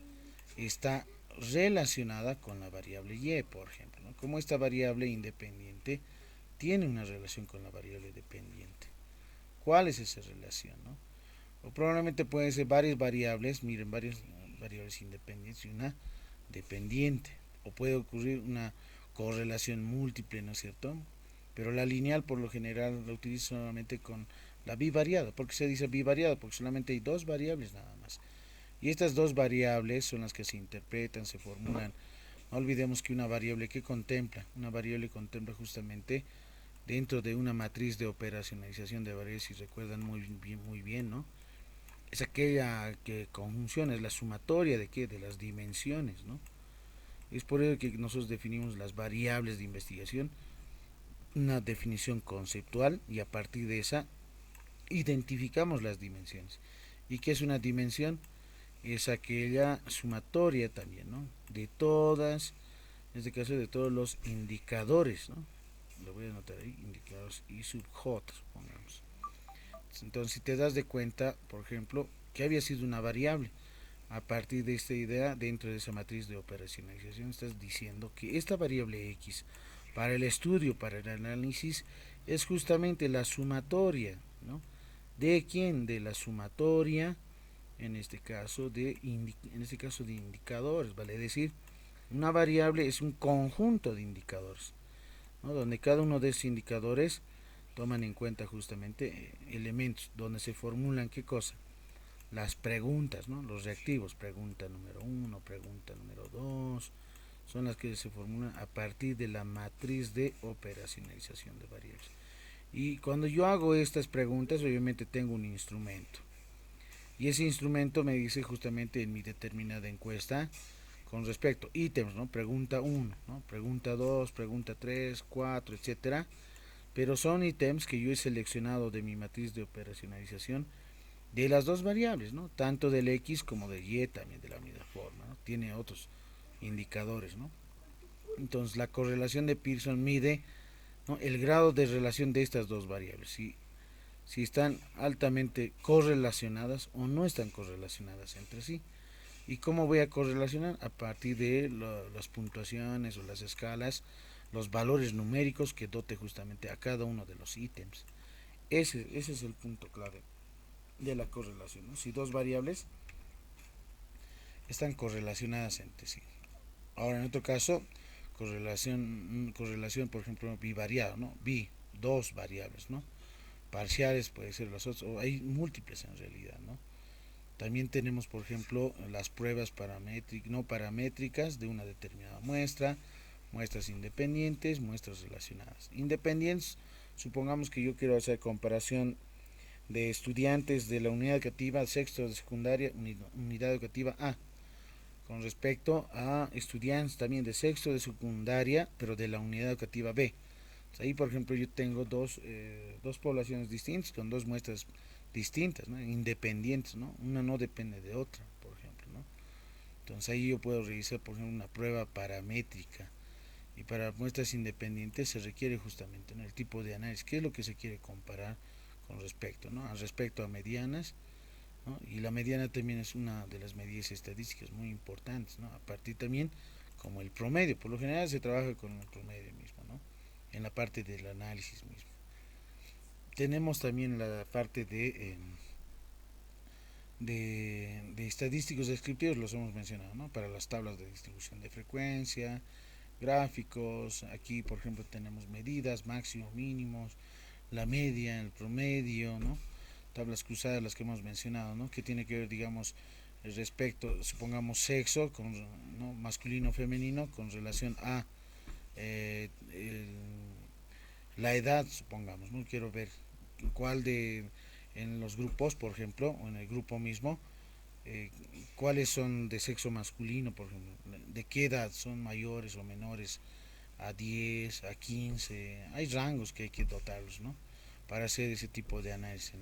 está relacionada con la variable y, por ejemplo, ¿no? Cómo esta variable independiente tiene una relación con la variable dependiente. ¿Cuál es esa relación, no? O probablemente pueden ser varias variables, miren, varias variables independientes y una dependiente. O puede ocurrir una correlación múltiple, ¿no es cierto? Pero la lineal por lo general la utilizo solamente con la bivariada. ¿Por qué se dice bivariada? Porque solamente hay dos variables nada más. Y estas dos variables son las que se interpretan, se formulan. No olvidemos que una variable contempla justamente dentro de una matriz de operacionalización de variables, si recuerdan muy bien, ¿no? Es aquella que conjunción, es la sumatoria de qué, de las dimensiones, ¿no? Es por ello que nosotros definimos las variables de investigación una definición conceptual y a partir de esa identificamos las dimensiones. ¿Y qué es una dimensión? Es aquella sumatoria también, ¿no? De todas, en este caso de todos los indicadores, ¿no? Lo voy a anotar ahí, indicadores y sub J, supongamos. Entonces, si te das de cuenta, por ejemplo, que había sido una variable, a partir de esta idea, dentro de esa matriz de operacionalización, estás diciendo que esta variable X, para el estudio, para el análisis, es justamente la sumatoria, ¿no? ¿De quién? De la sumatoria, en este caso de indicadores, vale decir, una variable es un conjunto de indicadores, ¿no? Donde cada uno de esos indicadores toman en cuenta justamente elementos donde se formulan qué cosa, las preguntas, ¿no? Los reactivos, pregunta número uno, pregunta número 2, son las que se formulan a partir de la matriz de operacionalización de variables. Y cuando yo hago estas preguntas, obviamente tengo un instrumento. Y ese instrumento me dice justamente en mi determinada encuesta con respecto a ítems, ¿no? Pregunta uno, ¿no? Pregunta 2, pregunta 3, 4, etcétera. Pero son ítems que yo he seleccionado de mi matriz de operacionalización de las dos variables, ¿no? Tanto del X como del Y también de la misma forma, ¿no? Tiene otros indicadores, ¿no? Entonces la correlación de Pearson mide, ¿no? El grado de relación de estas dos variables, si están altamente correlacionadas o no están correlacionadas entre sí. ¿Y cómo voy a correlacionar? A partir de las puntuaciones o las escalas, los valores numéricos que dote justamente a cada uno de los ítems. Ese es el punto clave de la correlación, ¿no? Si dos variables están correlacionadas entre sí. Ahora, en otro caso, correlación por ejemplo, bivariado, ¿no? Dos variables, ¿no? Parciales puede ser las otras, o hay múltiples en realidad, ¿no? También tenemos, por ejemplo, las pruebas no paramétricas de una determinada muestra, muestras independientes, muestras relacionadas. Independientes, supongamos que yo quiero hacer comparación de estudiantes de la unidad educativa sexto de secundaria, unidad educativa A, con respecto a estudiantes también de sexto de secundaria, pero de la unidad educativa B. Ahí, por ejemplo, yo tengo dos poblaciones distintas con dos muestras distintas, ¿no? Independientes, ¿no? Una no depende de otra, por ejemplo, ¿no? Entonces ahí yo puedo realizar, por ejemplo, una prueba paramétrica. Y para muestras independientes se requiere justamente, ¿no? El tipo de análisis, qué es lo que se quiere comparar con respecto, ¿no? Al respecto a medianas, ¿no? Y la mediana también es una de las medidas estadísticas muy importantes, ¿no? A partir también como el promedio, por lo general se trabaja con el promedio mismo, ¿no? En la parte del análisis mismo. Tenemos también la parte de estadísticos descriptivos, los hemos mencionado, ¿no? Para las tablas de distribución de frecuencia, gráficos, aquí por ejemplo tenemos medidas, máximos, mínimos, la media, el promedio, ¿no? Tablas cruzadas, las que hemos mencionado, ¿no? Que tiene que ver, digamos, respecto, supongamos sexo, ¿no? Masculino, femenino, con relación a la edad, supongamos, ¿no? Quiero ver cuál en los grupos, por ejemplo, o en el grupo mismo, cuáles son de sexo masculino, por ejemplo, de qué edad son mayores o menores a 10, a 15, hay rangos que hay que dotarlos, ¿no? Para hacer ese tipo de análisis,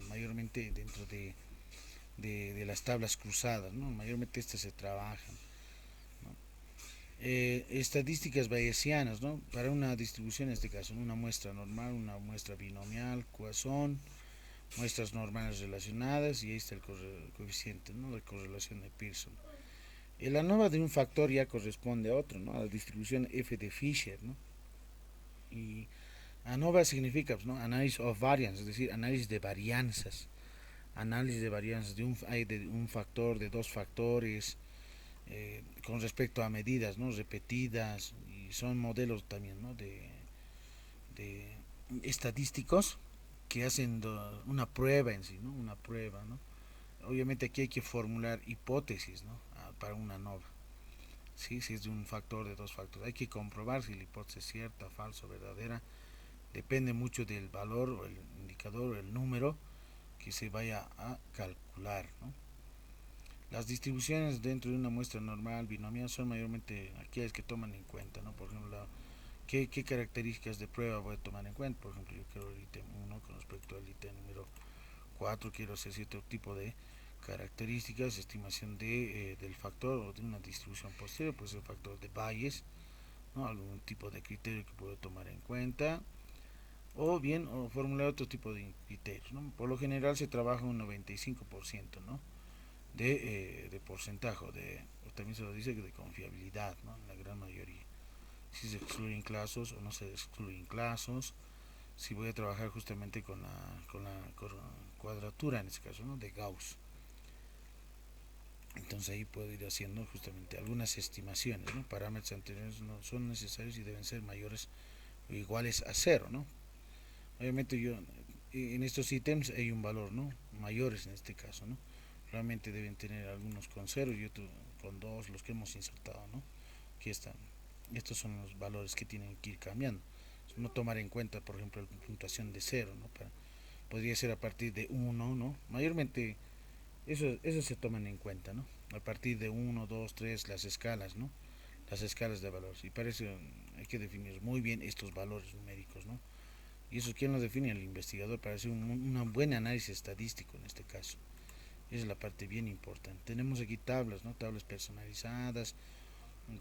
mayormente dentro de las tablas cruzadas, ¿no? Mayormente estas se trabajan, ¿no? Estadísticas bayesianas, ¿no? Para una distribución, en este caso, una muestra normal, una muestra binomial, Poisson, muestras normales relacionadas, y ahí está el coeficiente, ¿no? De correlación de Pearson. La ANOVA de un factor ya corresponde a otro, ¿no? A la distribución F de Fisher, ¿no? Y ANOVA significa, pues, ¿no? Análisis of variance, es decir, análisis de varianzas. Análisis de varianzas hay de un factor, de dos factores, con respecto a medidas, ¿no? Repetidas, y son modelos también, ¿no? De estadísticos que hacen una prueba en sí, ¿no? Una prueba, ¿no? Obviamente aquí hay que formular hipótesis, ¿no? Para una ANOVA. ¿Sí? Si es de un factor, de dos factores, hay que comprobar si la hipótesis es cierta, falsa, verdadera. Depende mucho del valor o el indicador o el número que se vaya a calcular, ¿no? Las distribuciones dentro de una muestra normal binomial son mayormente aquellas que toman en cuenta, ¿no? Por ejemplo, ¿Qué características de prueba voy a tomar en cuenta? Por ejemplo, yo quiero el ítem 1 con respecto al ítem número 4, quiero hacer cierto tipo de características, estimación del factor o de una distribución posterior, pues el factor de Bayes, ¿no? Algún tipo de criterio que puedo tomar en cuenta, o bien o formular otro tipo de criterios, ¿no? Por lo general se trabaja un 95%, ¿no? de porcentaje, o también se lo dice de confiabilidad, ¿no? En la gran mayoría. Si se excluyen clasos o no se excluyen clasos, si voy a trabajar justamente con la cuadratura en este caso, ¿no? De Gauss. Entonces ahí puedo ir haciendo justamente algunas estimaciones, ¿no? Parámetros anteriores no son necesarios y deben ser mayores o iguales a cero, ¿no? Obviamente yo en estos ítems hay un valor, ¿no? Mayores en este caso, ¿no? Realmente deben tener algunos con cero y otros con 2, los que hemos insertado, ¿no? Aquí están. Estos son los valores que tienen que ir cambiando. No tomar en cuenta, por ejemplo, la puntuación de cero, ¿no? Podría ser a partir de uno, ¿no? Mayormente eso se toman en cuenta, ¿no? A partir de uno, 2, 3, las escalas, ¿no? Las escalas de valores. Y para eso hay que definir muy bien estos valores numéricos, ¿no? Y eso, ¿quién lo define? El investigador, para hacer un buen análisis estadístico en este caso. Esa es la parte bien importante. Tenemos aquí tablas, ¿no? Tablas personalizadas,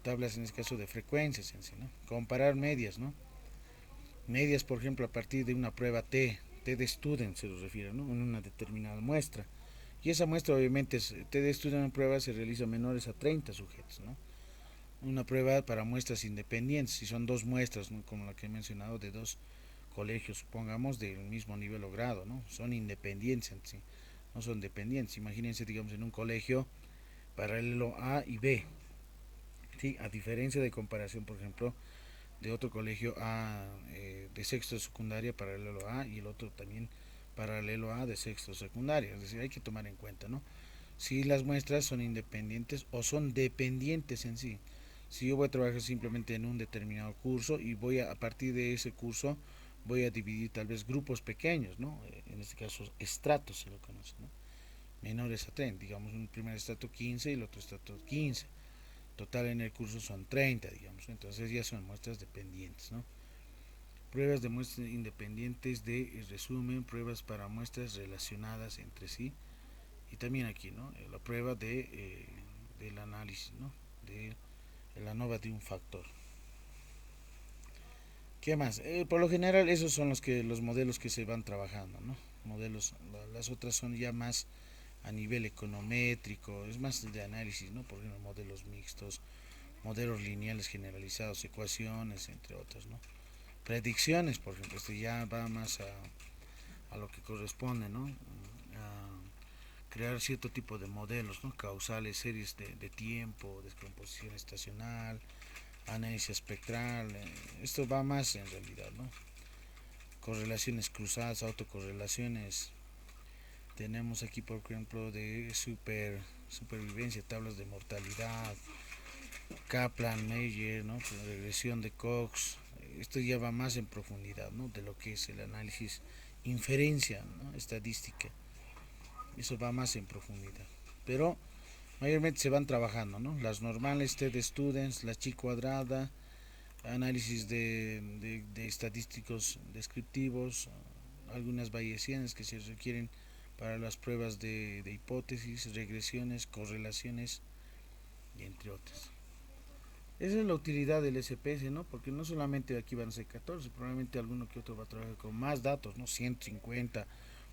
tablas en este caso de frecuencias en sí, ¿no? Comparar medias, ¿no? Medias, por ejemplo, a partir de una prueba T de student se lo refiere, ¿no? En una determinada muestra. Y esa muestra, obviamente, T de student en prueba se realiza menores a 30 sujetos, ¿no? Una prueba para muestras independientes, si son dos muestras, ¿no? Como la que he mencionado, de dos colegios, supongamos, del mismo nivel o grado, ¿no? Son independientes en sí, no son dependientes. Imagínense, digamos, en un colegio paralelo A y B, ¿sí? A diferencia de comparación, por ejemplo, de otro colegio A de sexto de secundaria paralelo A y el otro también paralelo A de sexto de secundaria. Es decir, hay que tomar en cuenta, ¿no? Si las muestras son independientes o son dependientes en sí. Si yo voy a trabajar simplemente en un determinado curso y a partir de ese curso voy a dividir tal vez grupos pequeños, ¿no? En este caso estratos se lo conoce, ¿no? Menores a 30, digamos un primer estrato 15 y el otro estrato 15. Total en el curso son 30, digamos, entonces ya son muestras dependientes, ¿no? Pruebas de muestras independientes de resumen, pruebas para muestras relacionadas entre sí, y también aquí, ¿no? La prueba del análisis, ¿no? De la ANOVA de un factor. ¿Qué más? Por lo general esos son los modelos que se van trabajando, ¿no? Modelos, las otras son ya más a nivel econométrico, es más de análisis, ¿no? Por ejemplo, modelos mixtos, modelos lineales generalizados, ecuaciones, entre otros, ¿no? Predicciones, por ejemplo, este ya va más a lo que corresponde, ¿no? A crear cierto tipo de modelos, ¿no? Causales, series de tiempo, descomposición estacional, análisis espectral, esto va más en realidad, ¿no? Correlaciones cruzadas, autocorrelaciones. Tenemos aquí, por ejemplo, de supervivencia, tablas de mortalidad, Kaplan, Meyer, ¿no? Regresión de Cox. Esto ya va más en profundidad, ¿no? De lo que es el análisis, inferencia, ¿no? Estadística. Eso va más en profundidad. Pero mayormente se van trabajando, ¿no? Las normales, T de Students, la chi cuadrada, análisis de estadísticos descriptivos, algunas bayesianas que se requieren para las pruebas de hipótesis, regresiones, correlaciones y entre otras. Esa es la utilidad del SPS, ¿no? Porque no solamente aquí van a ser 14, probablemente alguno que otro va a trabajar con más datos, ¿no? 150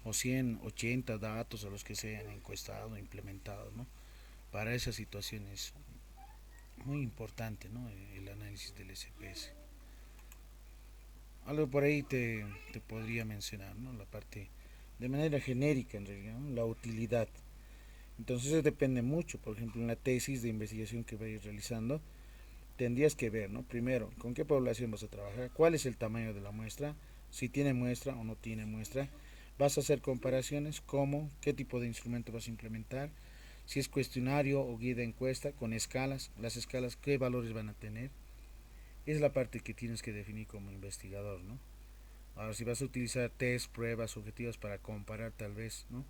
o 180 datos a los que se hayan encuestado, implementado, ¿no? Para esas situaciones muy importante, ¿no? El análisis del SPS. Algo por ahí te podría mencionar, ¿no? La parte de manera genérica, en realidad, ¿no? La utilidad. Entonces eso depende mucho, por ejemplo, en la tesis de investigación que vayas realizando, tendrías que ver, ¿no? Primero, con qué población vas a trabajar, cuál es el tamaño de la muestra, si tiene muestra o no tiene muestra, vas a hacer comparaciones, cómo, qué tipo de instrumento vas a implementar, si es cuestionario o guía de encuesta, con escalas, las escalas, qué valores van a tener. Es la parte que tienes que definir como investigador, ¿no? Ahora, si vas a utilizar test, pruebas, objetivos para comparar tal vez, ¿no?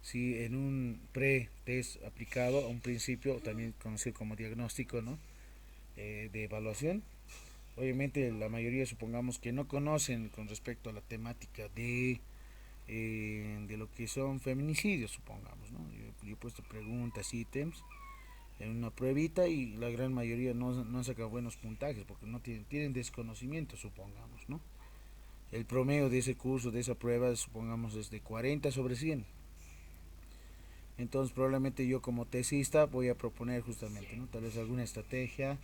Si en un pre-test aplicado a un principio, también conocido como diagnóstico, ¿no? De evaluación, Obviamente la mayoría supongamos que no conocen con respecto a la temática de lo que son feminicidios, supongamos, ¿no? Yo he puesto preguntas, ítems en una pruebita y la gran mayoría no han sacado buenos puntajes porque no tienen desconocimiento, supongamos, ¿no? El promedio de ese curso, de esa prueba, supongamos es de 40 sobre 100. Entonces probablemente yo como tesista voy a proponer justamente, ¿no? Tal vez alguna estrategia,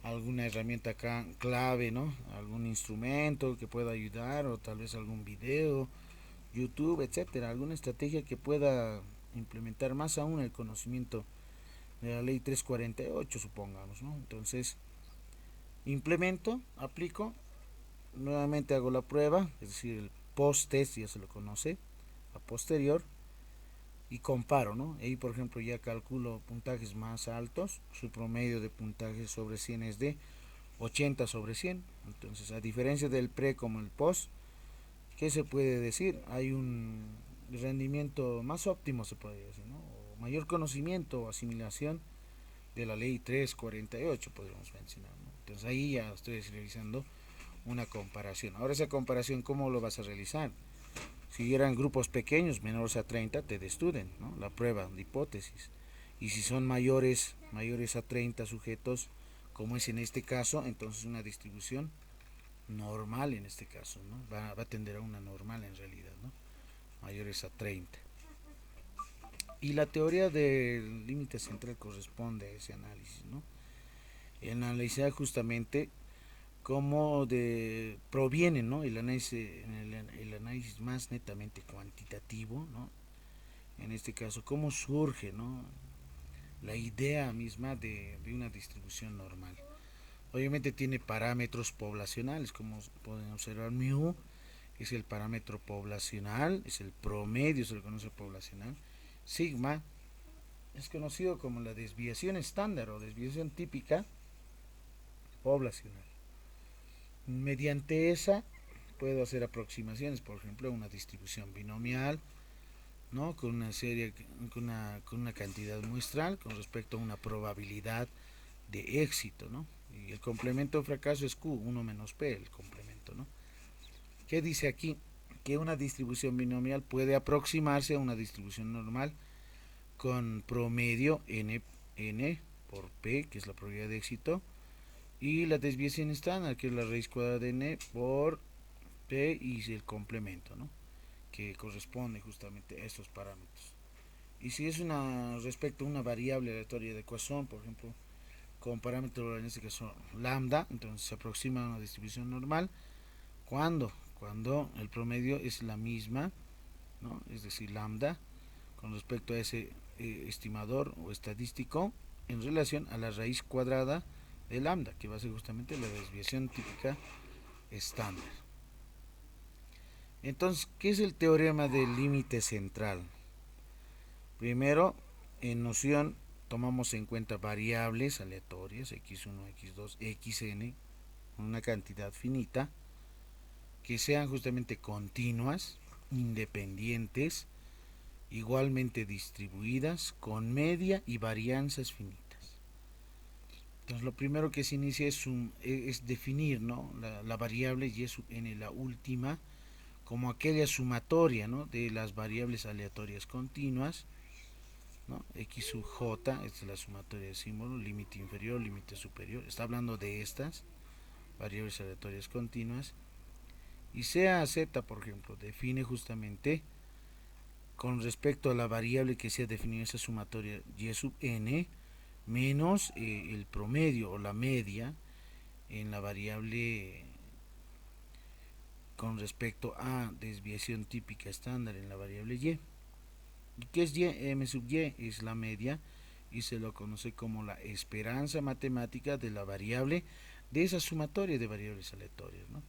alguna herramienta acá clave, ¿no? Algún instrumento que pueda ayudar o tal vez algún video, YouTube, etcétera, alguna estrategia que pueda implementar más aún el conocimiento de la ley 348, supongamos, ¿no? Entonces, implemento, aplico, nuevamente hago la prueba, es decir, el post-test ya se lo conoce, a posterior, y comparo, ¿no? Ahí, por ejemplo, ya calculo puntajes más altos, su promedio de puntajes sobre 100 es de 80 sobre 100, entonces, a diferencia del pre como el post, ¿qué se puede decir? Hay un rendimiento más óptimo, se puede decir, ¿no? O mayor conocimiento o asimilación de la ley 348, podríamos mencionar, ¿no? Entonces ahí ya estoy realizando una comparación. Ahora esa comparación, ¿cómo lo vas a realizar? Si eran grupos pequeños, menores a 30, te estudien, ¿no? La prueba de hipótesis. Y si son mayores a 30 sujetos, como es en este caso, entonces una distribución normal en este caso, ¿no? Va a tender a una normal en realidad, ¿no? Mayores a 30. Y la teoría del límite central corresponde a ese análisis, ¿no? El analizar justamente cómo proviene, ¿no? El análisis más netamente cuantitativo, ¿no? En este caso, cómo surge, ¿no? La idea misma de una distribución normal. Obviamente tiene parámetros poblacionales, como pueden observar, mu es el parámetro poblacional, es el promedio, se le conoce poblacional. Sigma es conocido como la desviación estándar o desviación típica poblacional. Mediante esa puedo hacer aproximaciones, por ejemplo, una distribución binomial, ¿no? Con una serie, con una cantidad muestral con respecto a una probabilidad de éxito, ¿no? Y el complemento de fracaso es Q, 1 menos P, el complemento, ¿no? ¿Qué dice aquí? Que una distribución binomial puede aproximarse a una distribución normal con promedio n por P, que es la probabilidad de éxito, y la desviación estándar, que es la raíz cuadrada de n por P y el complemento, ¿no? Que corresponde justamente a estos parámetros. Y si es respecto a una variable aleatoria de ecuación, por ejemplo, con parámetro en este caso lambda, entonces se aproxima a una distribución normal. Cuando el promedio es la misma, ¿no? Es decir, lambda, con respecto a ese estimador o estadístico en relación a la raíz cuadrada de lambda, que va a ser justamente la desviación típica estándar. Entonces, ¿qué es el teorema del límite central? Primero, en noción tomamos en cuenta variables aleatorias, x1, x2, xn, una cantidad finita, que sean justamente continuas, independientes, igualmente distribuidas, con media y varianzas finitas. Entonces lo primero que se inicia es definir, ¿no? la variable y sub n, la última, como aquella sumatoria, ¿no? De las variables aleatorias continuas, ¿no? X sub j, esta es la sumatoria de símbolos, límite inferior, límite superior, está hablando de estas variables aleatorias continuas. Y sea z, por ejemplo, define justamente con respecto a la variable que se ha definido esa sumatoria y sub n menos el promedio o la media en la variable con respecto a desviación típica estándar en la variable y. ¿Y qué es y? M sub y es la media y se lo conoce como la esperanza matemática de la variable de esa sumatoria de variables aleatorias, ¿no?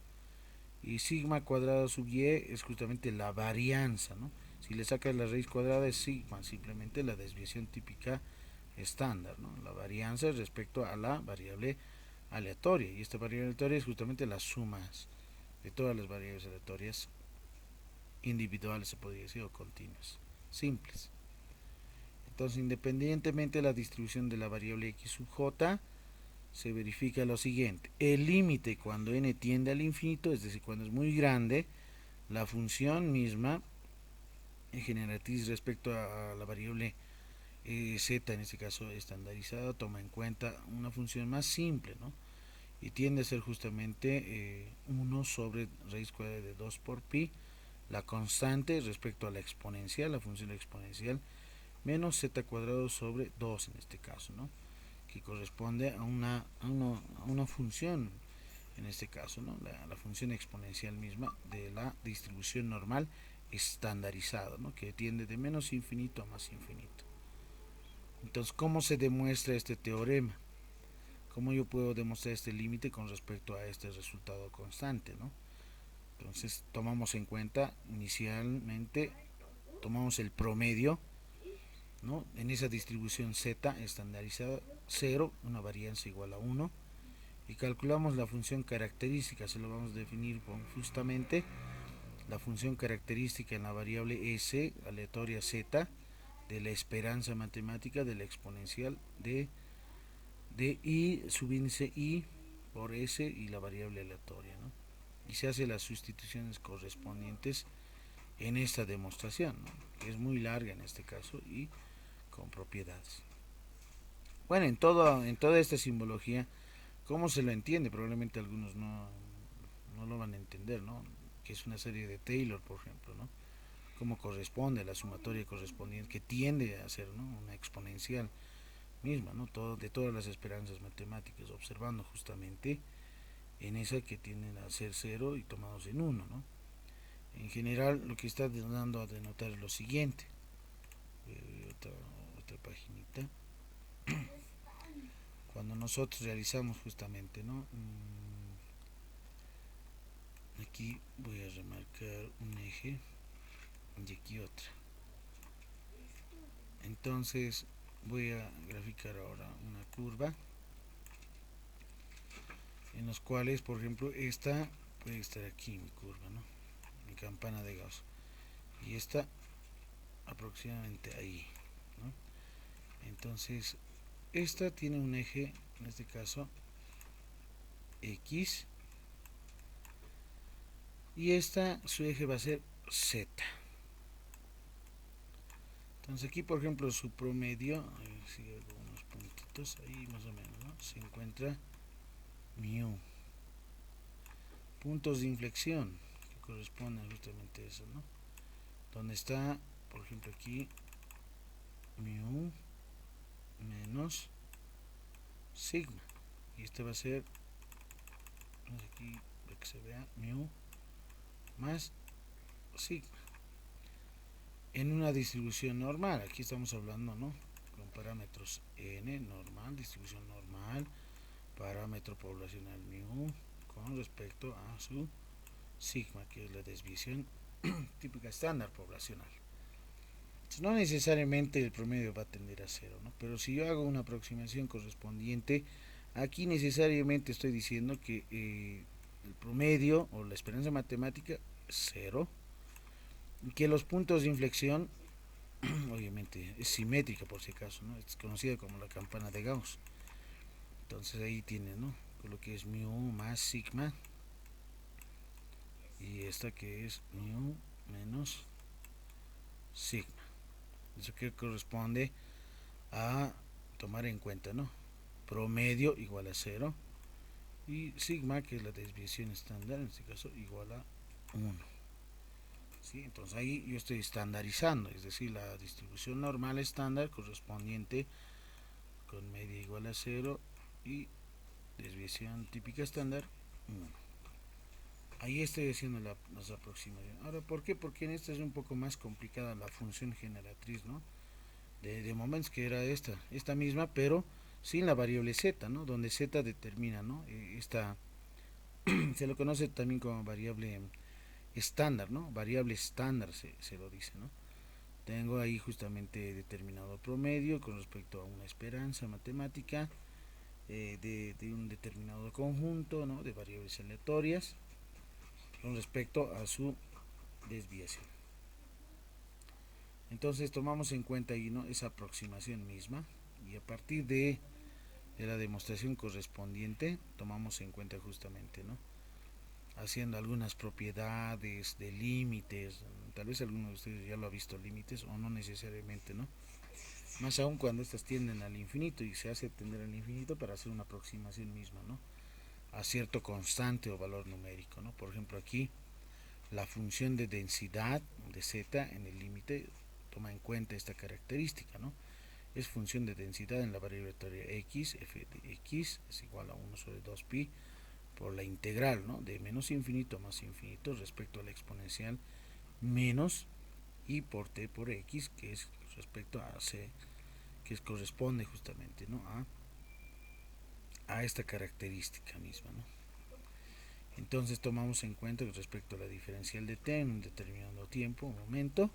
Y sigma cuadrado sub y es justamente la varianza, ¿no? Si le sacas la raíz cuadrada es sigma, simplemente la desviación típica estándar, ¿no? La varianza respecto a la variable aleatoria, y esta variable aleatoria es justamente las sumas de todas las variables aleatorias individuales, se podría decir, o continuas, simples. Entonces, independientemente de la distribución de la variable x sub j, se verifica lo siguiente: el límite cuando n tiende al infinito, es decir, cuando es muy grande, la función misma generatriz respecto a la variable z, en este caso estandarizada, toma en cuenta una función más simple, ¿no? Y tiende a ser justamente 1 sobre raíz cuadrada de 2 por pi, la constante respecto a la exponencial, la función exponencial, menos z cuadrado sobre 2 en este caso, ¿no? Que corresponde a una función, en este caso, ¿no? La función exponencial misma de la distribución normal estandarizada, ¿no? Que tiende de menos infinito a más infinito. Entonces, ¿cómo se demuestra este teorema? ¿Cómo yo puedo demostrar este límite con respecto a este resultado constante, ¿no? Entonces, tomamos en cuenta inicialmente, tomamos el promedio, ¿no? En esa distribución z estandarizada, 0, una varianza igual a 1, y calculamos la función característica. Se lo vamos a definir con justamente la función característica en la variable s aleatoria z de la esperanza matemática de la exponencial de i subíndice i por s y la variable aleatoria, ¿no? Y se hace las sustituciones correspondientes en esta demostración, ¿no? Que es muy larga en este caso y con propiedades. Bueno, en toda esta simbología, ¿cómo se lo entiende? Probablemente algunos no lo van a entender, ¿no? Que es una serie de Taylor, por ejemplo, ¿no? Cómo corresponde a la sumatoria correspondiente, que tiende a ser, ¿no? Una exponencial misma, ¿no? De todas las esperanzas matemáticas, observando justamente en esa que tienden a ser 0 y tomados en 1, ¿no? En general, lo que está dando a denotar es lo siguiente. Otra paginita. Cuando nosotros realizamos justamente, ¿no? Aquí voy a remarcar un eje y aquí otra. Entonces voy a graficar ahora una curva en los cuales, por ejemplo, esta puede estar aquí, mi curva, ¿no? Mi campana de Gauss, y esta aproximadamente ahí, ¿no? Entonces esta tiene un eje, en este caso x, y esta su eje va a ser z. Entonces aquí, por ejemplo, su promedio, si hago unos puntitos ahí más o menos, ¿no? Se encuentra mu, puntos de inflexión que corresponden justamente a eso, ¿no? Donde está, por ejemplo, aquí mu menos sigma, y este va a ser, aquí para que se vea, mu más sigma en una distribución normal. Aquí estamos hablando, ¿no? Con parámetros n, normal, distribución normal, parámetro poblacional mu con respecto a su sigma, que es la desviación típica estándar poblacional. Entonces, no necesariamente el promedio va a tender a 0, ¿no? Pero si yo hago una aproximación correspondiente, aquí necesariamente estoy diciendo que el promedio o la esperanza matemática es 0, y que los puntos de inflexión obviamente es simétrica, por si acaso, ¿no? Es conocida como la campana de Gauss. Entonces ahí tiene, ¿no? Lo que es mu más sigma, y esta que es mu menos sigma. Eso que corresponde a tomar en cuenta, ¿no? Promedio igual a 0 y sigma, que es la desviación estándar, en este caso igual a 1. ¿Sí? Entonces ahí yo estoy estandarizando, es decir, la distribución normal estándar correspondiente con media igual a 0 y desviación típica estándar 1. Ahí estoy haciendo las aproximaciones. Ahora, ¿por qué? Porque en esta es un poco más complicada la función generatriz, ¿no? De momentos, que era esta misma, pero sin la variable z, ¿no? Donde z determina, ¿no? Esta se lo conoce también como variable estándar, ¿no? Variable estándar se lo dice, ¿no? Tengo ahí justamente determinado promedio con respecto a una esperanza matemática de un determinado conjunto, ¿no? De variables aleatorias con respecto a su desviación. Entonces tomamos en cuenta ahí, ¿no? Esa aproximación misma, y a partir de de la demostración correspondiente tomamos en cuenta justamente, ¿no? Haciendo algunas propiedades de límites, tal vez alguno de ustedes ya lo ha visto límites o no necesariamente, ¿no? Más aún cuando estas tienden al infinito y se hace tender al infinito para hacer una aproximación misma, ¿no? A cierto constante o valor numérico, ¿no? Por ejemplo, aquí la función de densidad de z en el límite toma en cuenta esta característica, ¿no? Es función de densidad en la variable x, f de x es igual a 1 sobre 2pi por la integral, ¿no? De menos infinito a más infinito respecto a la exponencial menos y por t por x, que es respecto a c, que corresponde justamente, ¿no? a esta característica misma, ¿no? Entonces tomamos en cuenta respecto a la diferencial de t en un determinado tiempo, un momento,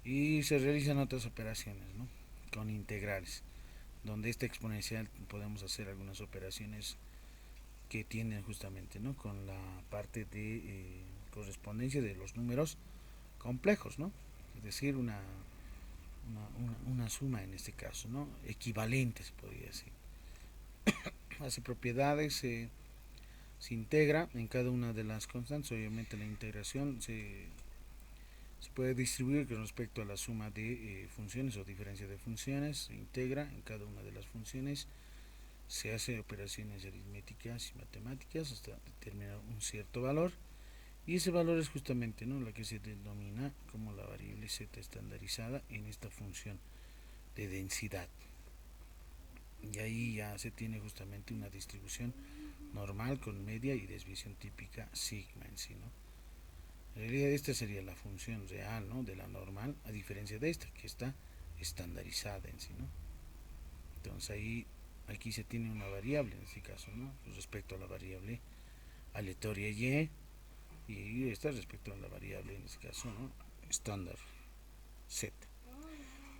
y se realizan otras operaciones, ¿no? Con integrales, donde esta exponencial podemos hacer algunas operaciones que tienen justamente, ¿no? Con la parte de correspondencia de los números complejos, ¿no? Es decir, una suma en este caso, ¿no? Equivalente se podría decir. Hace propiedades, se integra en cada una de las constantes. Obviamente la integración se puede distribuir con respecto a la suma de funciones o diferencia de funciones. Se integra en cada una de las funciones. Se hace operaciones aritméticas y matemáticas hasta determinar un cierto valor. Y ese valor es justamente, ¿no?, la que se denomina como la variable z estandarizada en esta función de densidad. Y ahí ya se tiene justamente una distribución normal con media y desviación típica sigma en sí, ¿no? En realidad esta sería la función real, ¿no?, de la normal, a diferencia de esta que está estandarizada en sí, ¿no? Entonces aquí se tiene una variable en este caso, ¿no?, respecto a la variable aleatoria y esta respecto a la variable en este caso, ¿no?, estándar z.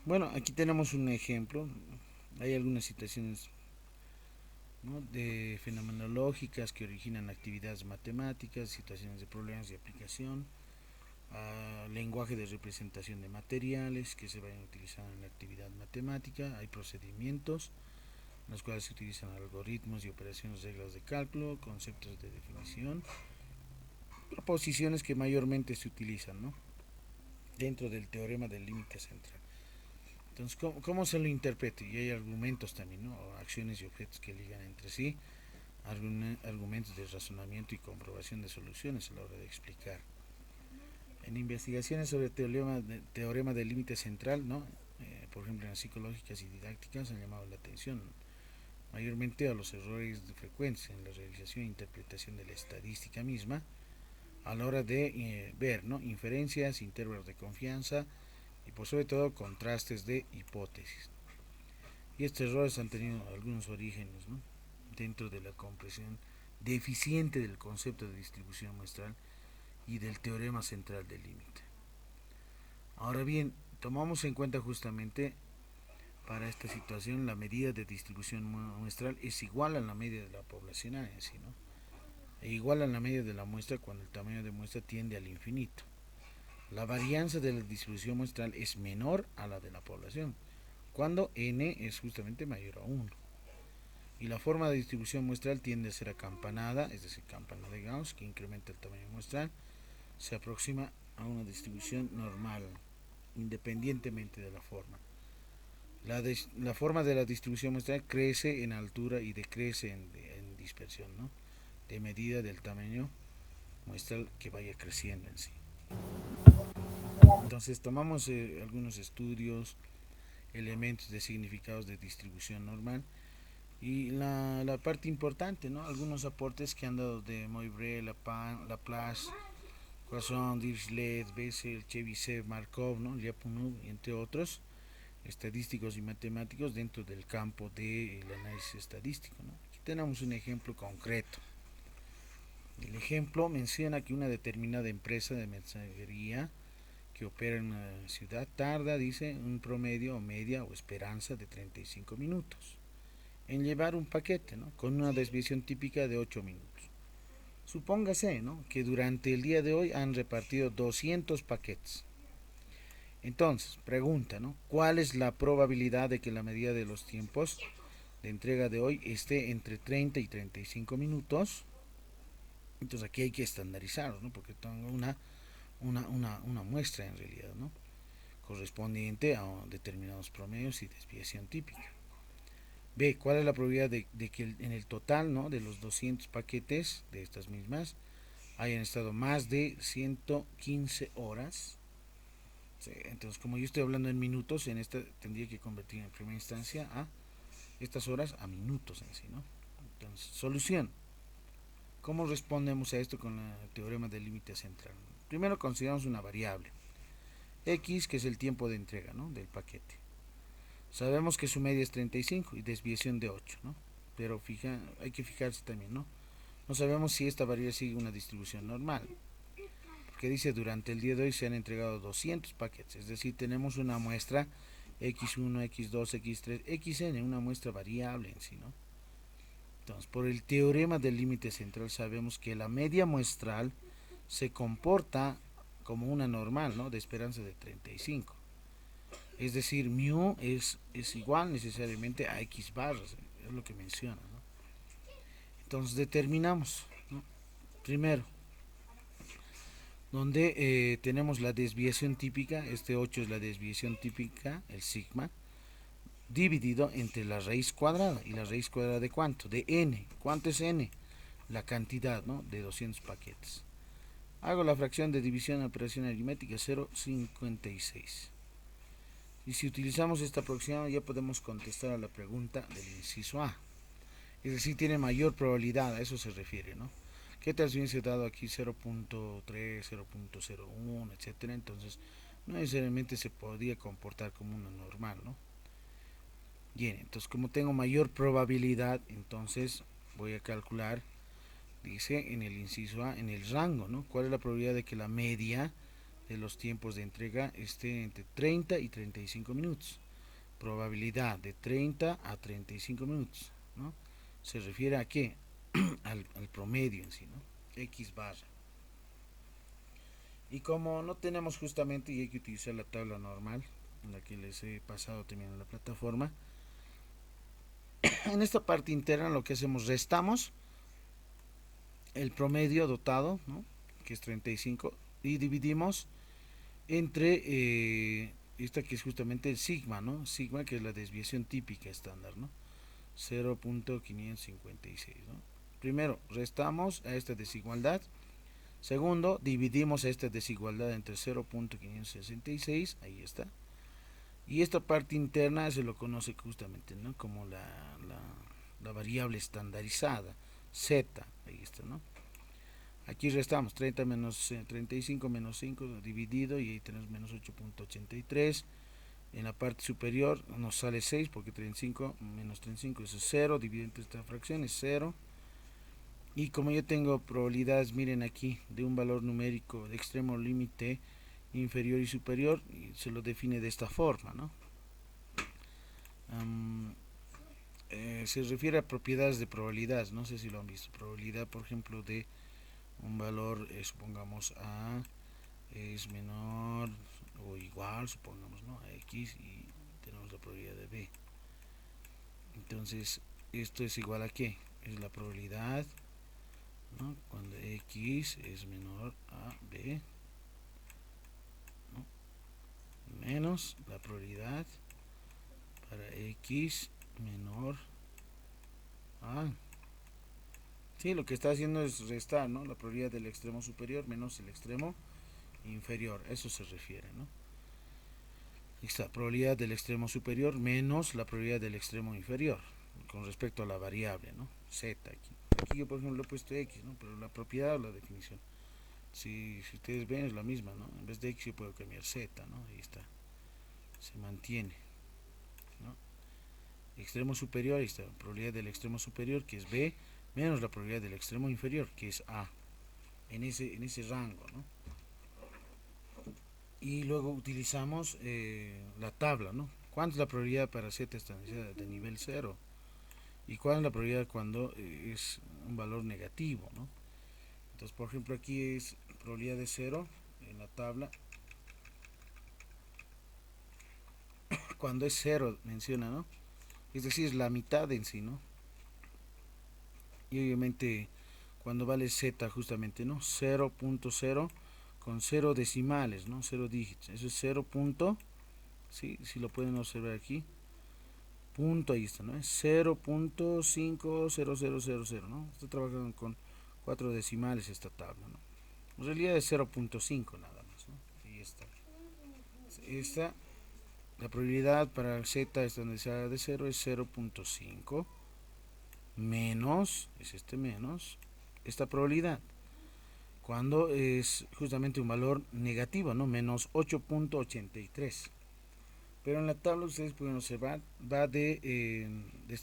Bueno, aquí tenemos un ejemplo. Hay algunas situaciones, ¿no?, de fenomenológicas que originan actividades matemáticas, situaciones de problemas de aplicación, lenguaje de representación de materiales que se vayan a utilizar en la actividad matemática. Hay procedimientos en los cuales se utilizan algoritmos y operaciones, reglas de cálculo, conceptos de definición, proposiciones que mayormente se utilizan, ¿no?, dentro del teorema del límite central. Entonces, ¿cómo se lo interpreta? Y hay argumentos también, ¿no?, o acciones y objetos que ligan entre sí, argumentos de razonamiento y comprobación de soluciones a la hora de explicar. En investigaciones sobre teorema del límite central, ¿no?, por ejemplo en las psicológicas y didácticas, han llamado la atención mayormente a los errores frecuentes en la realización e interpretación de la estadística misma a la hora de ver, ¿no?, inferencias, intervalos de confianza y por sobre todo contrastes de hipótesis. Y estos errores han tenido algunos orígenes, ¿no?, dentro de la comprensión deficiente del concepto de distribución muestral y del teorema central del límite. Ahora bien, tomamos en cuenta justamente para esta situación la medida de distribución muestral es igual a la media de la población en sí, ¿no?, e igual a la media de la muestra cuando el tamaño de muestra tiende al infinito. La varianza de la distribución muestral es menor a la de la población cuando n es justamente mayor a 1. Y la forma de distribución muestral tiende a ser acampanada, es decir, campana de Gauss, que incrementa el tamaño muestral, se aproxima a una distribución normal, independientemente de la forma. La forma de la distribución muestral crece en altura y decrece en dispersión, ¿no?, de medida del tamaño muestral que vaya creciendo en sí. Entonces tomamos algunos estudios, elementos de significados de distribución normal y la parte importante, ¿no?, algunos aportes que han dado de Moivre, Laplace, Poisson, Dirichlet, Bessel, Chebyshev, Markov, ¿no?, Lyapunov, entre otros estadísticos y matemáticos dentro del campo del análisis estadístico, ¿no? Aquí tenemos un ejemplo concreto. El ejemplo menciona que una determinada empresa de mensajería que opera en una ciudad tarda, dice, un promedio o media o esperanza de 35 minutos en llevar un paquete, ¿no?, con una desviación típica de 8 minutos. Supóngase, ¿no?, que durante el día de hoy han repartido 200 paquetes. Entonces, pregunta, ¿no?, ¿cuál es la probabilidad de que la medida de los tiempos de entrega de hoy esté entre 30 y 35 minutos. Entonces aquí hay que estandarizarlo, ¿no? Porque tengo una muestra en realidad, ¿no? Correspondiente a determinados promedios y desviación típica. B, ¿cuál es la probabilidad de que en el total, ¿no?, de los 200 paquetes de estas mismas hayan estado más de 115 horas? Sí, entonces, como yo estoy hablando en minutos, en esta tendría que convertir en primera instancia a estas horas a minutos en sí, ¿no? Entonces, solución. ¿Cómo respondemos a esto con el teorema del límite central? Primero consideramos una variable, x, que es el tiempo de entrega, ¿no?, del paquete. Sabemos que su media es 35 y desviación de 8, ¿no? Pero hay que fijarse también, ¿no? No sabemos si esta variable sigue una distribución normal, porque dice durante el día de hoy se han entregado 200 paquetes, es decir, tenemos una muestra x1, x2, x3, xn, una muestra variable en sí, ¿no? Entonces, por el teorema del límite central sabemos que la media muestral se comporta como una normal, ¿no?, de esperanza de 35. Es decir, mu es igual necesariamente a x barras, es lo que menciona, ¿no? Entonces determinamos, ¿no?, primero, donde tenemos la desviación típica, este 8 es la desviación típica, el sigma, dividido entre la raíz cuadrada. ¿Y la raíz cuadrada de cuánto? De n. ¿Cuánto es n? La cantidad, ¿no?, de 200 paquetes. Hago la fracción de división a operación aritmética, 0,56. Y si utilizamos esta aproximación ya podemos contestar a la pregunta del inciso A. Es decir, tiene mayor probabilidad, a eso se refiere, ¿no? ¿Qué tal si hubiese dado aquí 0.3, 0.01, etcétera? Entonces, no necesariamente se podría comportar como una normal, ¿no? Bien, entonces como tengo mayor probabilidad, entonces voy a calcular, dice en el inciso A, en el rango, ¿no? ¿Cuál es la probabilidad de que la media de los tiempos de entrega esté entre 30 y 35 minutos? Probabilidad de 30 a 35 minutos, ¿no? Se refiere a qué? al promedio en sí, ¿no? X barra. Y como no tenemos justamente, y hay que utilizar la tabla normal, en la que les he pasado también en la plataforma, en esta parte interna lo que hacemos, restamos el promedio dotado, ¿no?, que es 35, y dividimos entre esta que es justamente el sigma, ¿no? Sigma, que es la desviación típica estándar, ¿no? 0.556, ¿no? Primero, restamos a esta desigualdad. Segundo, dividimos a esta desigualdad entre 0.566, ahí está. Y esta parte interna se lo conoce justamente, ¿no?, como la variable estandarizada, z, ahí está, ¿no? Aquí restamos 30 menos 35 menos 5 dividido, y ahí tenemos menos 8.83. En la parte superior nos sale 6 porque 35 menos 35 es 0, dividido entre esta fracción es 0. Y como yo tengo probabilidades, miren aquí, de un valor numérico de extremo límite inferior y superior, y se lo define de esta forma, ¿no? Se refiere a propiedades de probabilidades, no sé si lo han visto. Probabilidad, por ejemplo, de un valor, supongamos A es menor o igual, supongamos, ¿no?, a X, y tenemos la probabilidad de B. Entonces, esto es igual a ¿qué? Es la probabilidad, ¿no?, cuando X es menor a B, ¿no?, menos la probabilidad para X menor a... Sí, lo que está haciendo es restar, ¿no?, la probabilidad del extremo superior menos el extremo inferior, eso se refiere, ¿no? Esta probabilidad del extremo superior menos la probabilidad del extremo inferior con respecto a la variable, ¿no?, z aquí yo por ejemplo he puesto x, ¿no?, pero la propiedad o la definición, si ustedes ven, es la misma, ¿no? En vez de x yo puedo cambiar z, ¿no? Ahí está, se mantiene, ¿no? Extremo superior, ahí está, probabilidad del extremo superior, que es b, menos la probabilidad del extremo inferior, que es a, en ese rango, ¿no? Y luego utilizamos la tabla, ¿no? ¿Cuánta es la probabilidad para z estandarizada de nivel 0? ¿Y cuál es la probabilidad cuando es un valor negativo, ¿no? Entonces, por ejemplo, aquí es probabilidad de 0 en la tabla. Cuando es 0 menciona, ¿no? es decir, la mitad en sí, ¿no? Y obviamente cuando vale z justamente, ¿no? 0.0 con 0 decimales, ¿no? 0 dígitos, eso es 0. ¿Sí? Si lo pueden observar aquí, punto, ahí está, ¿no? Es 0.50000, ¿no? Estoy trabajando con 4 decimales esta tabla, ¿no? En realidad es 0.5 nada más, ¿no? Ahí está. Esta, la probabilidad para el z estandarizada de 0 es 0.5 menos, es este menos, esta probabilidad, cuando es justamente un valor negativo, ¿no? Menos 8.83. Pero en la tabla ustedes pueden observar, va desde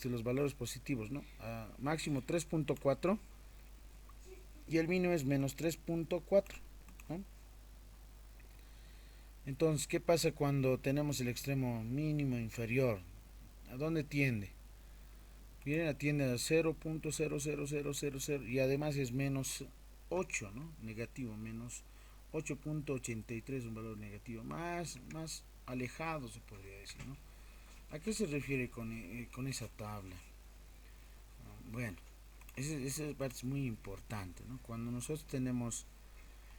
los valores positivos, ¿no? A máximo 3.4 y el mínimo es menos 3.4, ¿no? Entonces, ¿qué pasa cuando tenemos el extremo mínimo inferior? ¿A dónde tiende? Miren, atiende a 0.00000 y además es menos 8, ¿no? Negativo, menos 8.83, un valor negativo, más alejado se podría decir, ¿no? ¿A qué se refiere con esa tabla? Bueno, esa parte es muy importante, ¿no? Cuando nosotros tenemos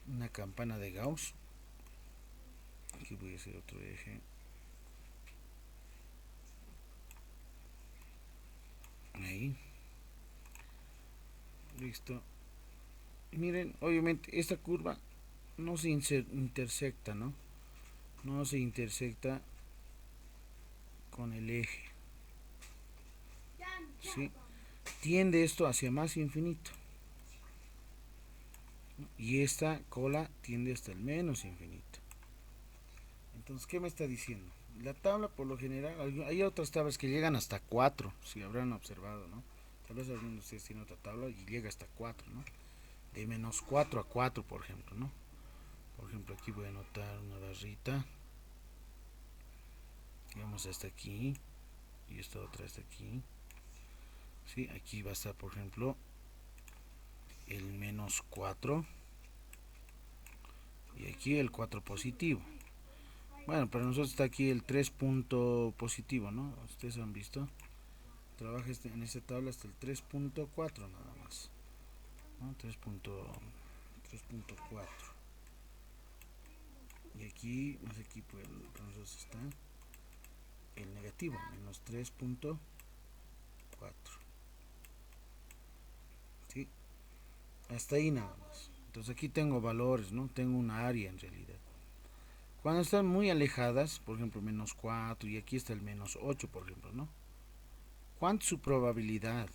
una campana de Gauss, aquí voy a hacer otro eje, ahí, listo. Y miren, obviamente esta curva no se intersecta, ¿no? No se intersecta con el eje, ¿sí? Tiende esto hacia más infinito, ¿no? Y esta cola tiende hasta el menos infinito. Entonces, ¿qué me está diciendo? La tabla, por lo general, hay otras tablas que llegan hasta 4, si habrán observado, ¿no? Tal vez algunos de ustedes tienen otra tabla y llega hasta 4, ¿no? De menos 4 a 4, por ejemplo, ¿no? Por ejemplo, aquí voy a anotar una barrita. Vamos hasta aquí. Y esta otra hasta aquí. ¿Sí? Aquí va a estar, por ejemplo, el menos 4. Y aquí el 4 positivo. Bueno, para nosotros está aquí el 3 punto positivo, ¿no? Ustedes han visto. Trabaja en esta tabla hasta el 3.4 nada más, ¿no? 3.4. Y aquí, más aquí, pues, para nosotros está el negativo, menos 3.4. ¿Sí? Hasta ahí nada más. Entonces aquí tengo valores, ¿no? Tengo una área en realidad. Cuando están muy alejadas, por ejemplo, menos 4 y aquí está el menos 8, por ejemplo, ¿no? ¿Cuánto es su probabilidad,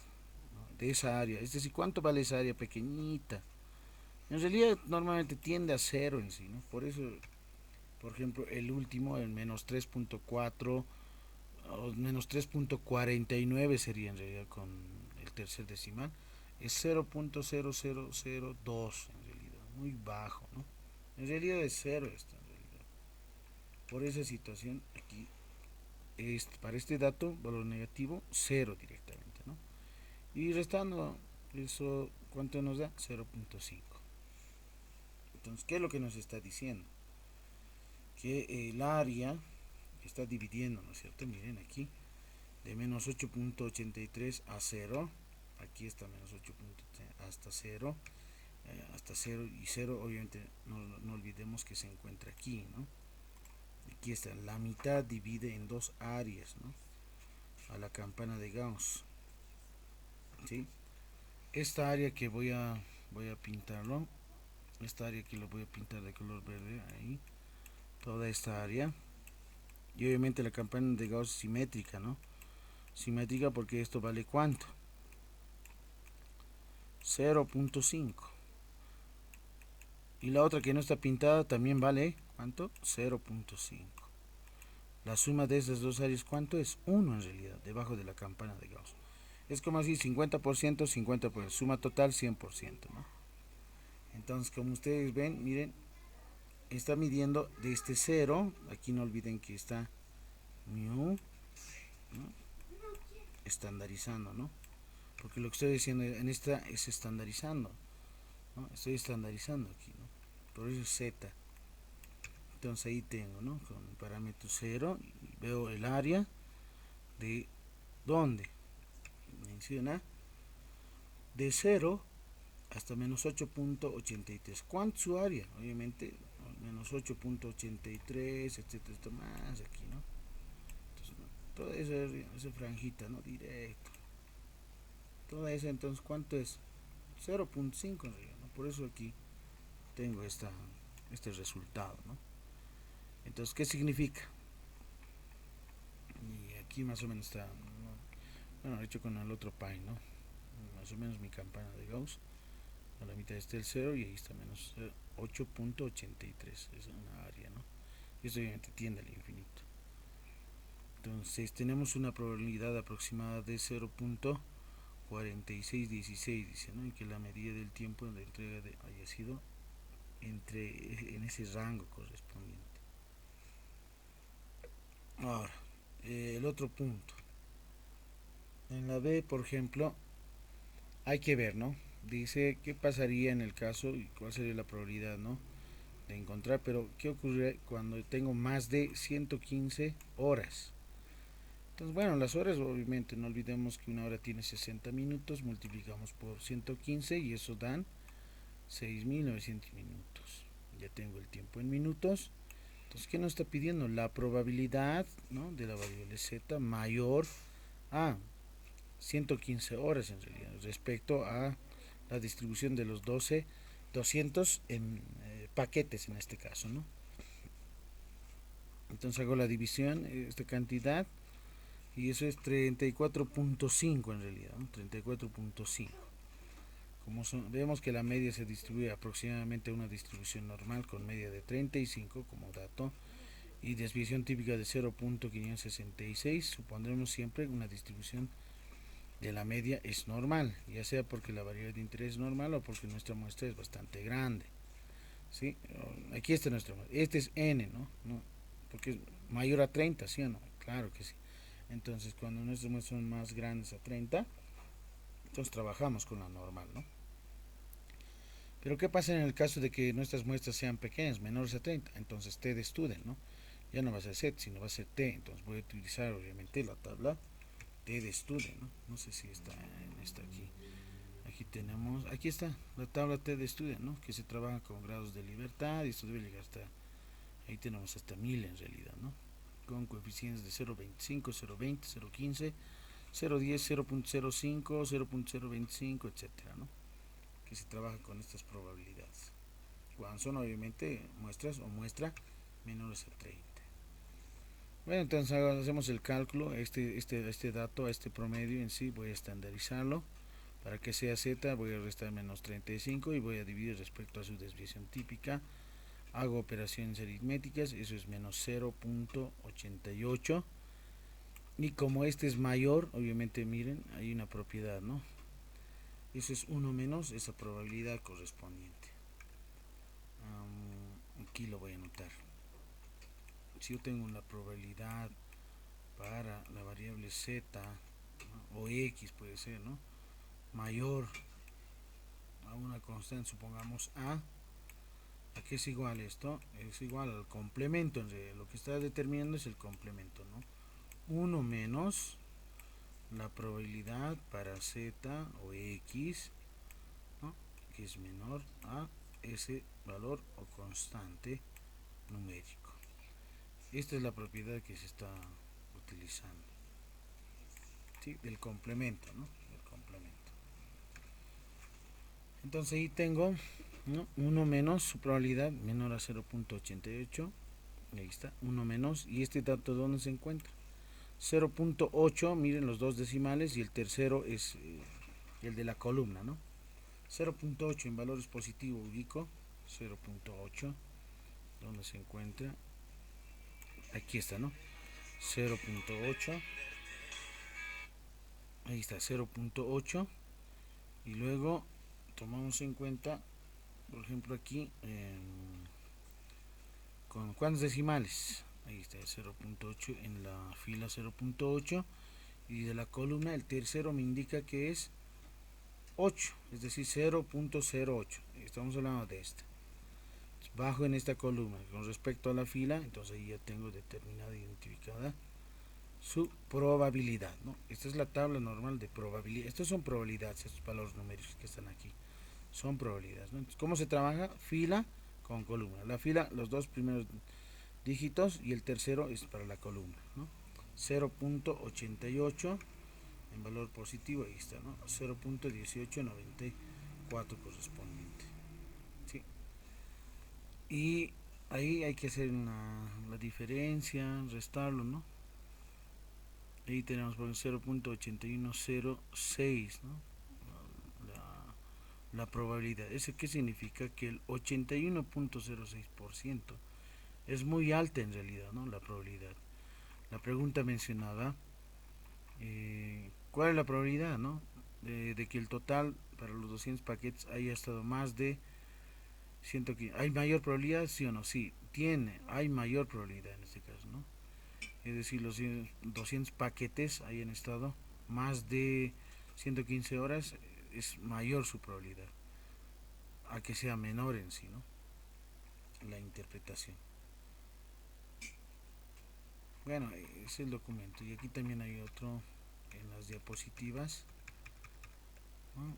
¿no? De esa área? Es decir, ¿cuánto vale esa área pequeñita? En realidad normalmente tiende a cero en sí, ¿no? Por eso, por ejemplo, el último, el menos 3.4 o menos 3.49 sería en realidad con el tercer decimal, es 0.0002 en realidad, muy bajo, ¿no? En realidad es cero esto en realidad. Por esa situación aquí, para este dato, valor negativo, cero directamente, ¿no? Y restando eso, ¿cuánto nos da? 0.5. Entonces, ¿qué es lo que nos está diciendo? Que el área está dividiendo, ¿no es cierto? Miren aquí, de menos 8.83 a 0, aquí está menos 8 hasta 0, hasta 0 y 0, obviamente no olvidemos que se encuentra aquí, ¿no? Aquí está, la mitad divide en dos áreas, ¿no? A la campana de Gauss, ¿sí? Esta área que voy a pintarlo, esta área que lo voy a pintar de color verde, ahí, toda esta área, y obviamente la campana de Gauss es simétrica, ¿no? Simétrica porque esto vale ¿cuánto? 0.5. Y la otra que no está pintada también vale ¿cuánto? 0.5. La suma de esas dos áreas ¿cuánto es? 1 en realidad, debajo de la campana de Gauss. Es como así 50%, 50%, suma total 100%, ¿no? Entonces, como ustedes ven, miren, está midiendo desde 0, aquí no olviden que está mu, ¿no? Estandarizando, ¿no? Porque lo que estoy diciendo en esta es estandarizando, ¿no? Estoy estandarizando aquí, ¿no? Por eso es z. Entonces ahí tengo, ¿no? Con el parámetro 0 veo el área de donde menciona de 0 hasta menos 8.83. ¿Cuánto es su área? Obviamente menos 8.83, etcétera, esto más aquí, ¿no? Entonces, toda esa franjita, ¿no? Directo. Toda esa, entonces, ¿cuánto es? 0.5 en realidad, ¿no? Por eso aquí tengo este resultado, ¿no? Entonces, ¿qué significa? Y aquí más o menos está, ¿no? Bueno, hecho con el otro pi, ¿no? Más o menos mi campana de Gauss. A la mitad está el 0 y ahí está menos 8.83. Es una área, ¿no? Y esto obviamente tiende al infinito. Entonces tenemos una probabilidad aproximada de 0.4616, dice, ¿no? Y que la medida del tiempo de entrega haya sido en ese rango correspondiente. Ahora, el otro punto. En la B, por ejemplo, hay que ver, ¿no? Dice qué pasaría en el caso y cuál sería la probabilidad, ¿no? De encontrar, pero ¿qué ocurre cuando tengo más de 115 horas? Entonces, bueno, las horas, obviamente, no olvidemos que una hora tiene 60 minutos, multiplicamos por 115 y eso dan 6.900 minutos. Ya tengo el tiempo en minutos. Entonces, ¿qué nos está pidiendo? La probabilidad, ¿no?, de la variable z mayor a 115 horas en realidad, respecto a la distribución de los 200 en paquetes en este caso, ¿no? Entonces hago la división, esta cantidad, y eso es 34.5 en realidad, ¿no? 34.5. Vemos que la media se distribuye aproximadamente a una distribución normal con media de 35 como dato y desviación típica de 0.566, supondremos siempre una distribución de la media es normal, ya sea porque la variable de interés es normal o porque nuestra muestra es bastante grande. ¿Sí? Aquí está nuestra muestra. Este es n, ¿no? Porque es mayor a 30, ¿sí o no? Claro que sí. Entonces, cuando nuestras muestras son más grandes a 30, entonces trabajamos con la normal, ¿no? Pero ¿qué pasa en el caso de que nuestras muestras sean pequeñas, menores a 30? Entonces t de student, ¿no? Ya no va a ser set, sino va a ser t. Entonces voy a utilizar obviamente la tabla t de student, ¿no? No sé si está en esta aquí. Aquí tenemos, aquí está la tabla t de student, ¿no? Que se trabaja con grados de libertad y esto debe llegar hasta, ahí tenemos hasta 1000 en realidad, ¿no? Con coeficientes de 0.25, 0.20, 0.15, 0.10, 0.05, 0.025, etcétera, ¿no? Que se trabaja con estas probabilidades. Cuando son obviamente muestras o muestra menores a 30. Bueno, entonces hacemos el cálculo, este dato, este promedio en sí, voy a estandarizarlo. Para que sea z voy a restar menos 35 y voy a dividir respecto a su desviación típica. Hago operaciones aritméticas, eso es menos 0.88. Y como este es mayor, obviamente miren, hay una propiedad, ¿no? Eso es 1 menos esa probabilidad correspondiente. Aquí lo voy a anotar. Si yo tengo la probabilidad para la variable z, ¿no?, o x puede ser, ¿no?, mayor a una constante, supongamos a qué es igual esto, es igual al complemento, lo que está determinando es el complemento, ¿no? 1 menos la probabilidad para z o x, ¿no?, que es menor a ese valor o constante numérico. Esta es la propiedad que se está utilizando, ¿sí?, del complemento, ¿no? Del complemento. Entonces ahí tengo, ¿no?, 1 menos su probabilidad menor a 0.88. Ahí está, 1 menos. ¿Y este dato dónde se encuentra? 0.8, miren los dos decimales y el tercero es el de la columna, ¿no? 0.8 en valores positivos ubico 0.8. ¿Dónde se encuentra? Aquí está, ¿no? 0.8. Ahí está, 0.8. Y luego tomamos en cuenta, por ejemplo, aquí con cuántos decimales. Ahí está el 0.8 en la fila 0.8 y de la columna el tercero me indica que es 8, es decir 0.08. Estamos hablando de esta. Bajo en esta columna con respecto a la fila, entonces ahí ya tengo determinada, identificada su probabilidad, ¿no? Esta es la tabla normal de probabilidad. Estos son probabilidades, estos valores numéricos que están aquí. Son probabilidades, ¿no? Entonces, ¿cómo se trabaja? Fila con columna. La fila, los dos primeros dígitos y el tercero es para la columna, ¿no? 0.88 en valor positivo, ahí está, ¿no? 0.1894 correspondiente, ¿sí? Y ahí hay que hacer la diferencia, restarlo, ¿no? Ahí tenemos por 0.8106, ¿no? La probabilidad. ¿Eso qué significa? Que el 81.06% es muy alta en realidad, ¿no? La probabilidad. La pregunta mencionaba, ¿cuál es la probabilidad, no? De que el total para los 200 paquetes haya estado más de 115. ¿Hay mayor probabilidad? Sí o no. Sí, hay mayor probabilidad en este caso, ¿no? Es decir, los 200 paquetes hayan estado más de 115 horas, es mayor su probabilidad a que sea menor en sí, ¿no? La interpretación. Bueno, es el documento. Y aquí también hay otro en las diapositivas, ¿no?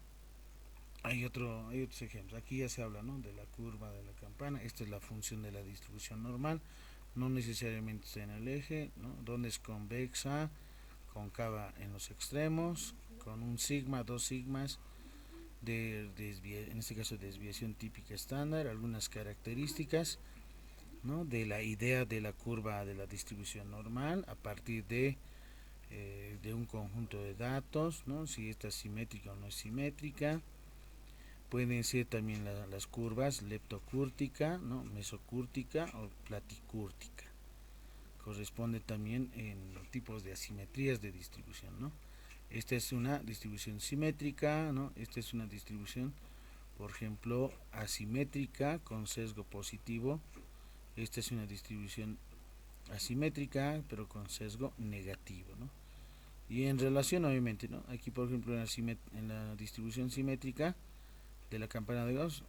Hay otros ejemplos. Aquí ya se habla, ¿no? De la curva de la campana. Esta es la función de la distribución normal. No necesariamente está en el eje, ¿no? Donde es convexa, cóncava en los extremos, con un sigma, dos sigmas, en este caso desviación típica estándar, algunas características, ¿no? De la idea de la curva de la distribución normal a partir de un conjunto de datos, ¿no? Si esta es simétrica o no es simétrica. Pueden ser también las curvas leptocúrtica, ¿no? Mesocúrtica o platicúrtica. Corresponde también en tipos de asimetrías de distribución, ¿no? Esta es una distribución simétrica, ¿no? Esta es una distribución, por ejemplo, asimétrica con sesgo positivo. Esta es una distribución asimétrica pero con sesgo negativo, ¿no? Y en relación, obviamente, ¿no? Aquí, por ejemplo, en la distribución simétrica de la campana de Gauss,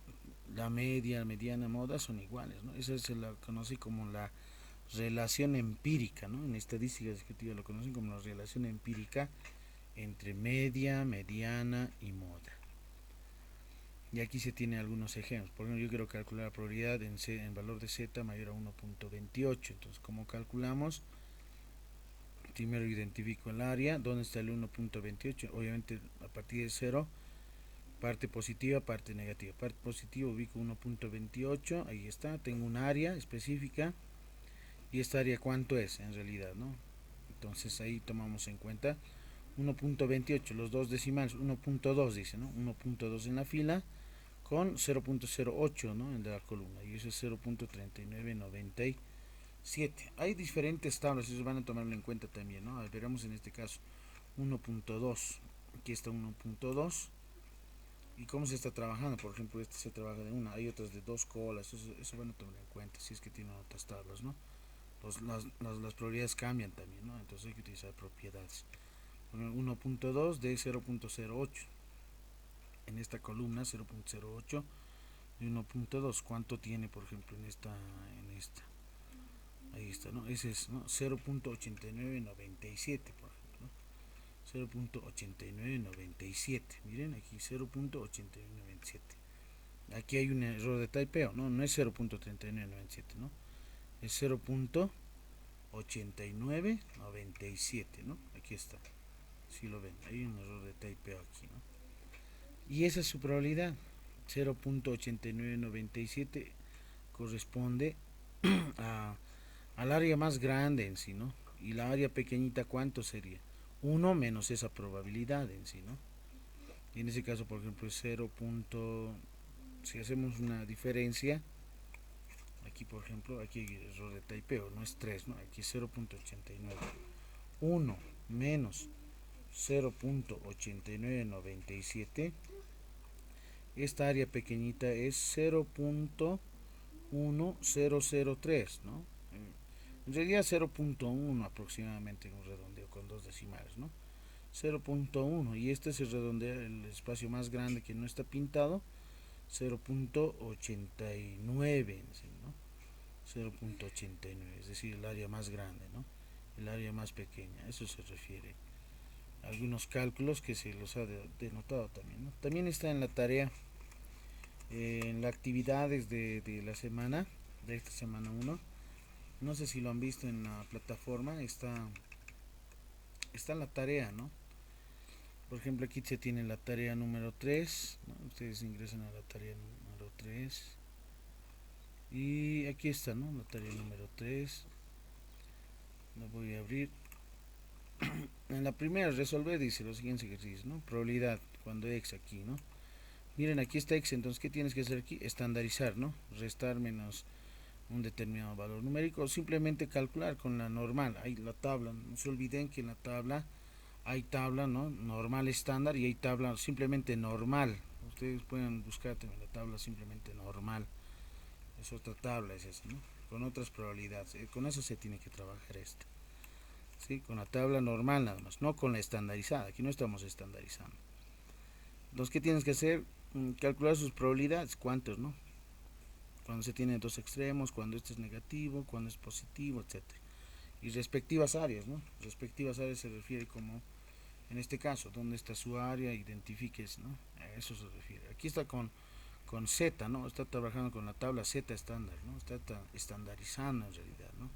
la media, mediana, moda son iguales, ¿no? Esa se la conoce como la relación empírica, ¿no? En estadística descriptiva lo conocen como la relación empírica entre media, mediana y moda. Y aquí se tiene algunos ejemplos. Por ejemplo, yo quiero calcular la probabilidad en valor de z mayor a 1.28. Entonces, ¿cómo calculamos? Primero identifico el área. ¿Dónde está el 1.28? Obviamente a partir de 0, parte positiva, parte negativa. Parte positiva ubico 1.28, ahí está. Tengo un área específica. ¿Y esta área cuánto es en realidad, no? Entonces ahí tomamos en cuenta 1.28, los dos decimales, 1.2 dice, ¿no? 1.2 en la fila con 0.08, ¿no? En la columna, y eso es 0.3997. Hay diferentes tablas, eso van a tomarlo en cuenta también, ¿no? Veremos en este caso 1.2, aquí está 1.2. ¿Y cómo se está trabajando? Por ejemplo, este se trabaja de una, hay otras de dos colas, eso van a tomar en cuenta si es que tienen otras tablas, ¿no? Las probabilidades cambian también, ¿no? Entonces hay que utilizar propiedades. 1.2 de 0.08. En esta columna 0.08 de 1.2. ¿Cuánto tiene, por ejemplo, en esta? Ahí está, ¿no? Ese es, ¿no? 0.8997, por ejemplo, ¿no? 0.8997. Miren aquí 0.8997. Aquí hay un error de typeo, ¿no? No es 0.3997, ¿no? Es 0.8997, ¿no? Aquí está. Si lo ven, hay un error de typeo aquí, ¿no? Y esa es su probabilidad. 0.8997 corresponde al área más grande en sí, ¿no? Y la área pequeñita, ¿cuánto sería? 1 menos esa probabilidad en sí, ¿no? Y en ese caso, por ejemplo, es 0. Si hacemos una diferencia, aquí por ejemplo, aquí hay error de typeo, no es 3, ¿no? Aquí es 0.89. 1 menos 0.8997. Esta área pequeñita es 0.1003, ¿no? En realidad 0.1 aproximadamente en un redondeo con dos decimales, ¿no? 0.1, y este se redondea el espacio más grande que no está pintado, 0.89, ¿no? 0.89, es decir, el área más grande, ¿no? el área más pequeña, eso se refiere. Algunos cálculos que se los ha denotado también, ¿no? También está en la tarea, en las actividades de la semana, de esta semana uno. No sé si lo han visto en la plataforma, está en la tarea, ¿no? Por ejemplo, aquí se tiene la tarea número 3, ¿no? Ustedes ingresan a la tarea número 3 y aquí está, ¿no? La tarea número 3. Lo voy a abrir. En la primera, resolver, dice los siguientes ejercicios, ¿no? Probabilidad, cuando x aquí, ¿no? Miren, aquí está x, entonces, ¿qué tienes que hacer aquí? Estandarizar, ¿no? Restar menos un determinado valor numérico, o simplemente calcular con la normal. Hay la tabla, no se olviden que en la tabla hay tabla, ¿no? Normal estándar y hay tabla simplemente normal. Ustedes pueden buscar también la tabla simplemente normal. Es otra tabla, es esa, ¿no? Con otras probabilidades. Con eso se tiene que trabajar esto. ¿Sí? Con la tabla normal nada más, no con la estandarizada. Aquí no estamos estandarizando. Entonces, ¿qué tienes que hacer? Calcular sus probabilidades, cuántos, ¿no? Cuando se tiene dos extremos, cuando este es negativo, cuando es positivo, etcétera. Y respectivas áreas, ¿no? Respectivas áreas se refiere como, en este caso, dónde está su área, identifiques, ¿no? A eso se refiere. Aquí está con Z, ¿no? Está trabajando con la tabla Z estándar, ¿no? Está estandarizando en realidad, ¿no?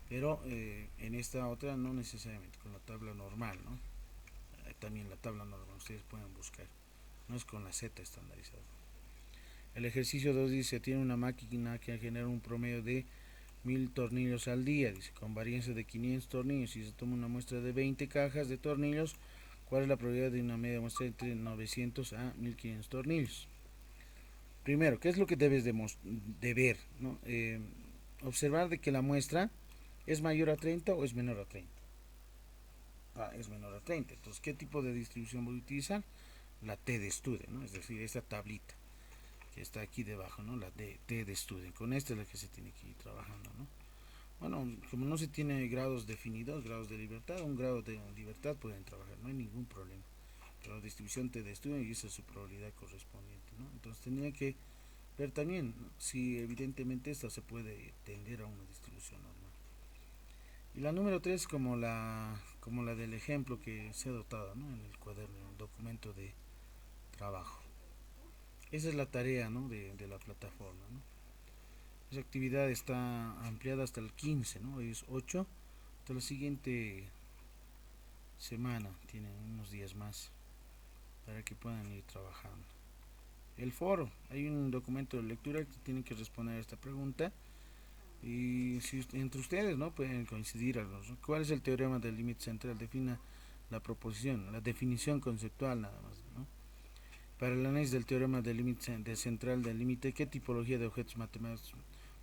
Pero en esta otra no necesariamente, con la tabla normal, ¿no? También la tabla normal, ustedes pueden buscar. No es con la Z estandarizada. El ejercicio 2 dice, tiene una máquina que genera un promedio de 1000 tornillos al día, dice, con varianza de 500 tornillos. Y se toma una muestra de 20 cajas de tornillos, ¿cuál es la probabilidad de una media muestra entre 900 a 1500 tornillos? Primero, ¿qué es lo que debes de ver? ¿No? Observar de que la muestra es mayor a 30 o es menor a 30. Es menor a 30. Entonces, ¿qué tipo de distribución voy a utilizar? La T de Student, ¿no? Es decir, esta tablita que está aquí debajo, ¿no? La T de Student. Con esta es la que se tiene que ir trabajando, ¿no? Bueno, como no se tiene grados definidos, grados de libertad, un grado de libertad pueden trabajar, no hay ningún problema. Pero la distribución T de Student y esa es su probabilidad correspondiente, ¿no? Entonces tendría que ver también, ¿no? Si evidentemente esta se puede tender a una distribución normal. Y la número 3 como la del ejemplo que se ha dotado, ¿no? En el cuaderno, en el documento de trabajo. Esa es la tarea, ¿no? de la plataforma, ¿no? Esa actividad está ampliada hasta el 15, ¿no? Hoy es 8. Hasta la siguiente semana tienen unos días más para que puedan ir trabajando. El foro, hay un documento de lectura que tienen que responder a esta pregunta. Y si entre ustedes, ¿no? Pueden coincidir algunos, ¿no? ¿Cuál es el teorema del límite central? Defina la proposición, la definición conceptual nada más, ¿no? Para el análisis del teorema del límite central del límite, ¿qué tipología de objetos matemáticos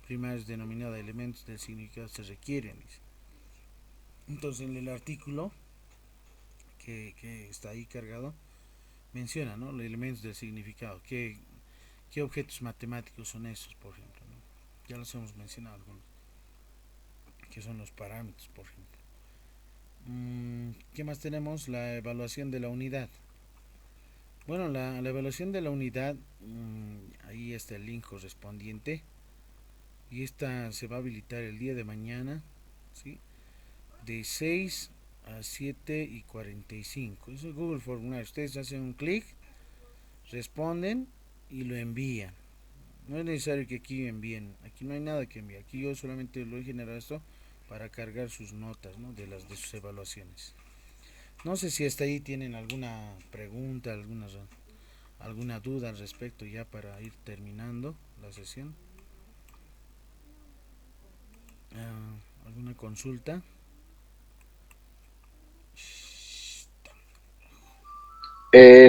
primarios denominada elementos del significado se requieren? Dice. Entonces en el artículo que está ahí cargado menciona, ¿no? Los elementos del significado. ¿Qué objetos matemáticos son esos, por ejemplo? ¿No? Ya los hemos mencionado algunos, que son los parámetros, por ejemplo. ¿Qué más tenemos? La evaluación de la unidad. Bueno, la evaluación de la unidad, ahí está el link correspondiente. Y esta se va a habilitar el día de mañana, ¿sí? De 6 a 7:45. Eso es Google Formulario. Ustedes hacen un clic, responden y lo envían. No es necesario que aquí envíen. Aquí no hay nada que enviar. Aquí yo solamente lo he generado esto para cargar sus notas, ¿no? de sus evaluaciones. No sé si hasta ahí tienen alguna pregunta, alguna duda al respecto ya para ir terminando la sesión. ¿Alguna consulta?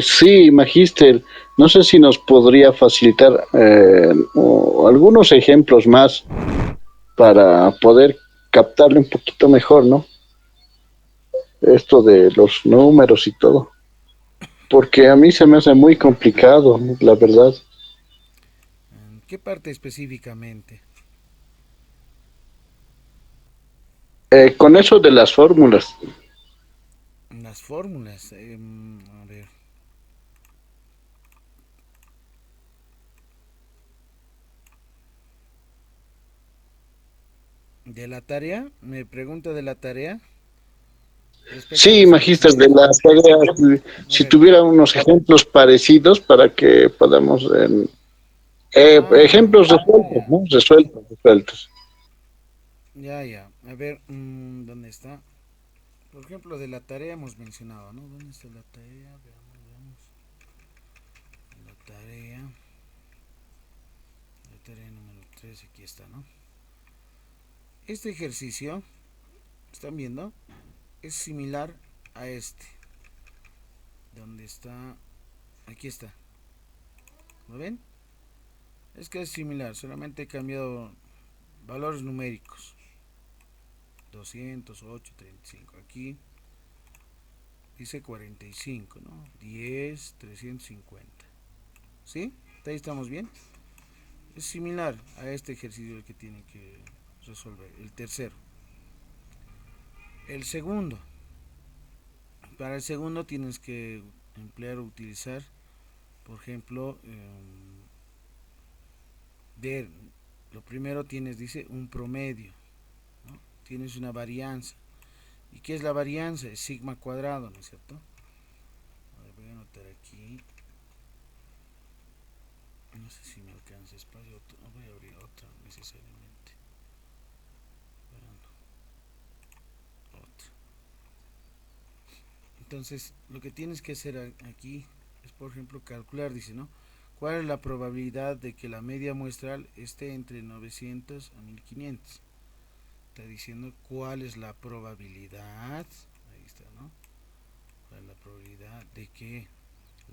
Sí, Magíster, no sé si nos podría facilitar algunos ejemplos más para poder captarle un poquito mejor, ¿no? Esto de los números y todo. Porque a mí se me hace muy complicado, la verdad. ¿Qué parte específicamente? Con eso de las fórmulas, Las fórmulas. A ver. De la tarea, me pregunta de la tarea respecto a Sí, los magíster, de ejercicios. la tarea, A si ver, tuviera unos ejemplos parecidos para que podamos, ejemplos resueltos, ya, ¿no? Resueltos, resueltos. ya. A ver, ¿dónde está? Por ejemplo, de la tarea hemos mencionado, ¿no? ¿Dónde está la tarea? Veamos. La tarea número 3 aquí está, ¿no? Este ejercicio, ¿están viendo? Es similar a este. ¿Dónde está? Aquí está. ¿Lo ven? Es que es similar, solamente he cambiado valores numéricos. 208, 35. Aquí dice 45, ¿no? 10, 350. ¿Sí? Ahí estamos bien. Es similar a este ejercicio el que tienen que resolver. El tercero. El segundo. Para el segundo tienes que emplear o utilizar, por ejemplo, ver. Lo primero tienes, dice, un promedio, ¿no? Tienes una varianza. ¿Y qué es la varianza? Es sigma cuadrado, ¿no es cierto? A ver, voy a anotar aquí. No sé si me alcanza espacio. No voy a abrir otra necesariamente. Otra. Entonces, lo que tienes que hacer aquí es, por ejemplo, calcular, dice, ¿no? ¿Cuál es la probabilidad de que la media muestral esté entre 900 a 1500? Está diciendo cuál es la probabilidad. Ahí está, ¿no? ¿Cuál es la probabilidad de que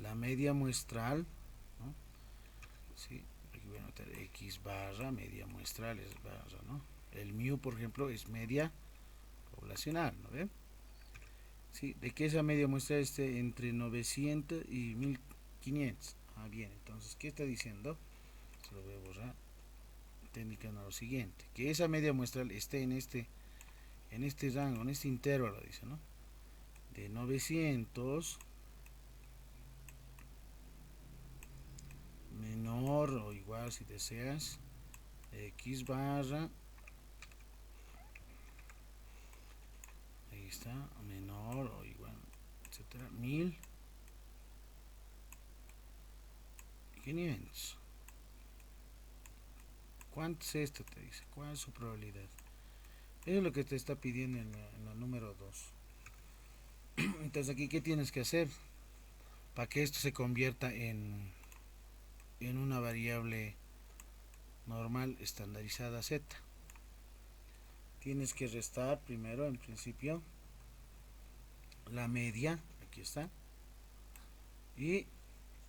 la media muestral, ¿no? Sí, aquí voy a anotar x barra media muestral es barra, ¿no? El mu, por ejemplo, es media poblacional, ¿no ven? Sí, de que esa media muestral esté entre 900 y 1500. Ah, bien, entonces, ¿qué está diciendo? Se lo voy a borrar. Está indicando lo siguiente, que esa media muestral esté en este rango, en este intervalo, dice, ¿no? De 900 menor o igual, si deseas, x barra, ahí está, menor o igual, etcétera, 1500. ¿Cuánto es esto? Te dice, ¿cuál es su probabilidad? Eso es lo que te está pidiendo en la número 2. Entonces aquí, ¿qué tienes que hacer? Para que esto se convierta en una variable normal estandarizada z. Tienes que restar primero, en principio, la media, aquí está, y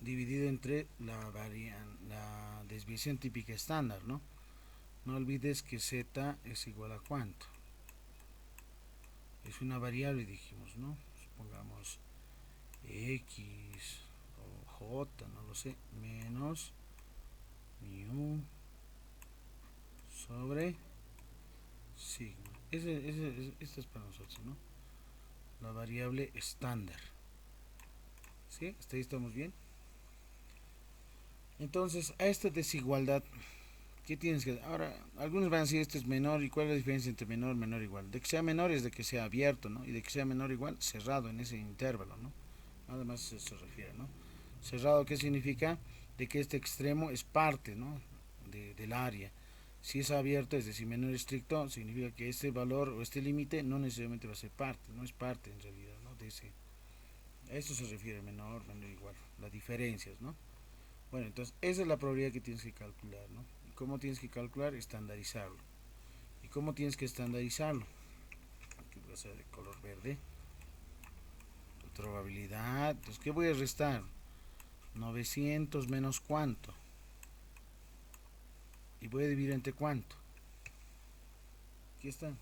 dividido entre la desviación típica estándar, ¿no? No olvides que z es igual a cuánto. Es una variable, dijimos, ¿no? Supongamos x o j, no lo sé, menos mu sobre sigma. Esta es para nosotros, ¿no? La variable estándar. ¿Sí? ¿Hasta ahí estamos bien? Entonces, a esta desigualdad, ¿qué tienes que hacer? Ahora, algunos van a decir esto es menor, ¿y cuál es la diferencia entre menor, menor, igual? De que sea menor es de que sea abierto, ¿no? Y de que sea menor, igual, cerrado en ese intervalo, ¿no? Nada más eso se refiere, ¿no? Cerrado, ¿qué significa? De que este extremo es parte, ¿no? Del área. Si es abierto, es decir, menor estricto, significa que este valor o este límite no necesariamente va a ser parte, no es parte en realidad, ¿no? A esto se refiere menor, menor, igual, las diferencias, ¿no? Bueno, entonces esa es la probabilidad que tienes que calcular, ¿no? ¿Y cómo tienes que calcular? Estandarizarlo. ¿Y cómo tienes que estandarizarlo? Aquí voy a hacer de color verde. Probabilidad. Entonces, ¿qué voy a restar? 900 menos cuánto. Y voy a dividir entre cuánto. Aquí está.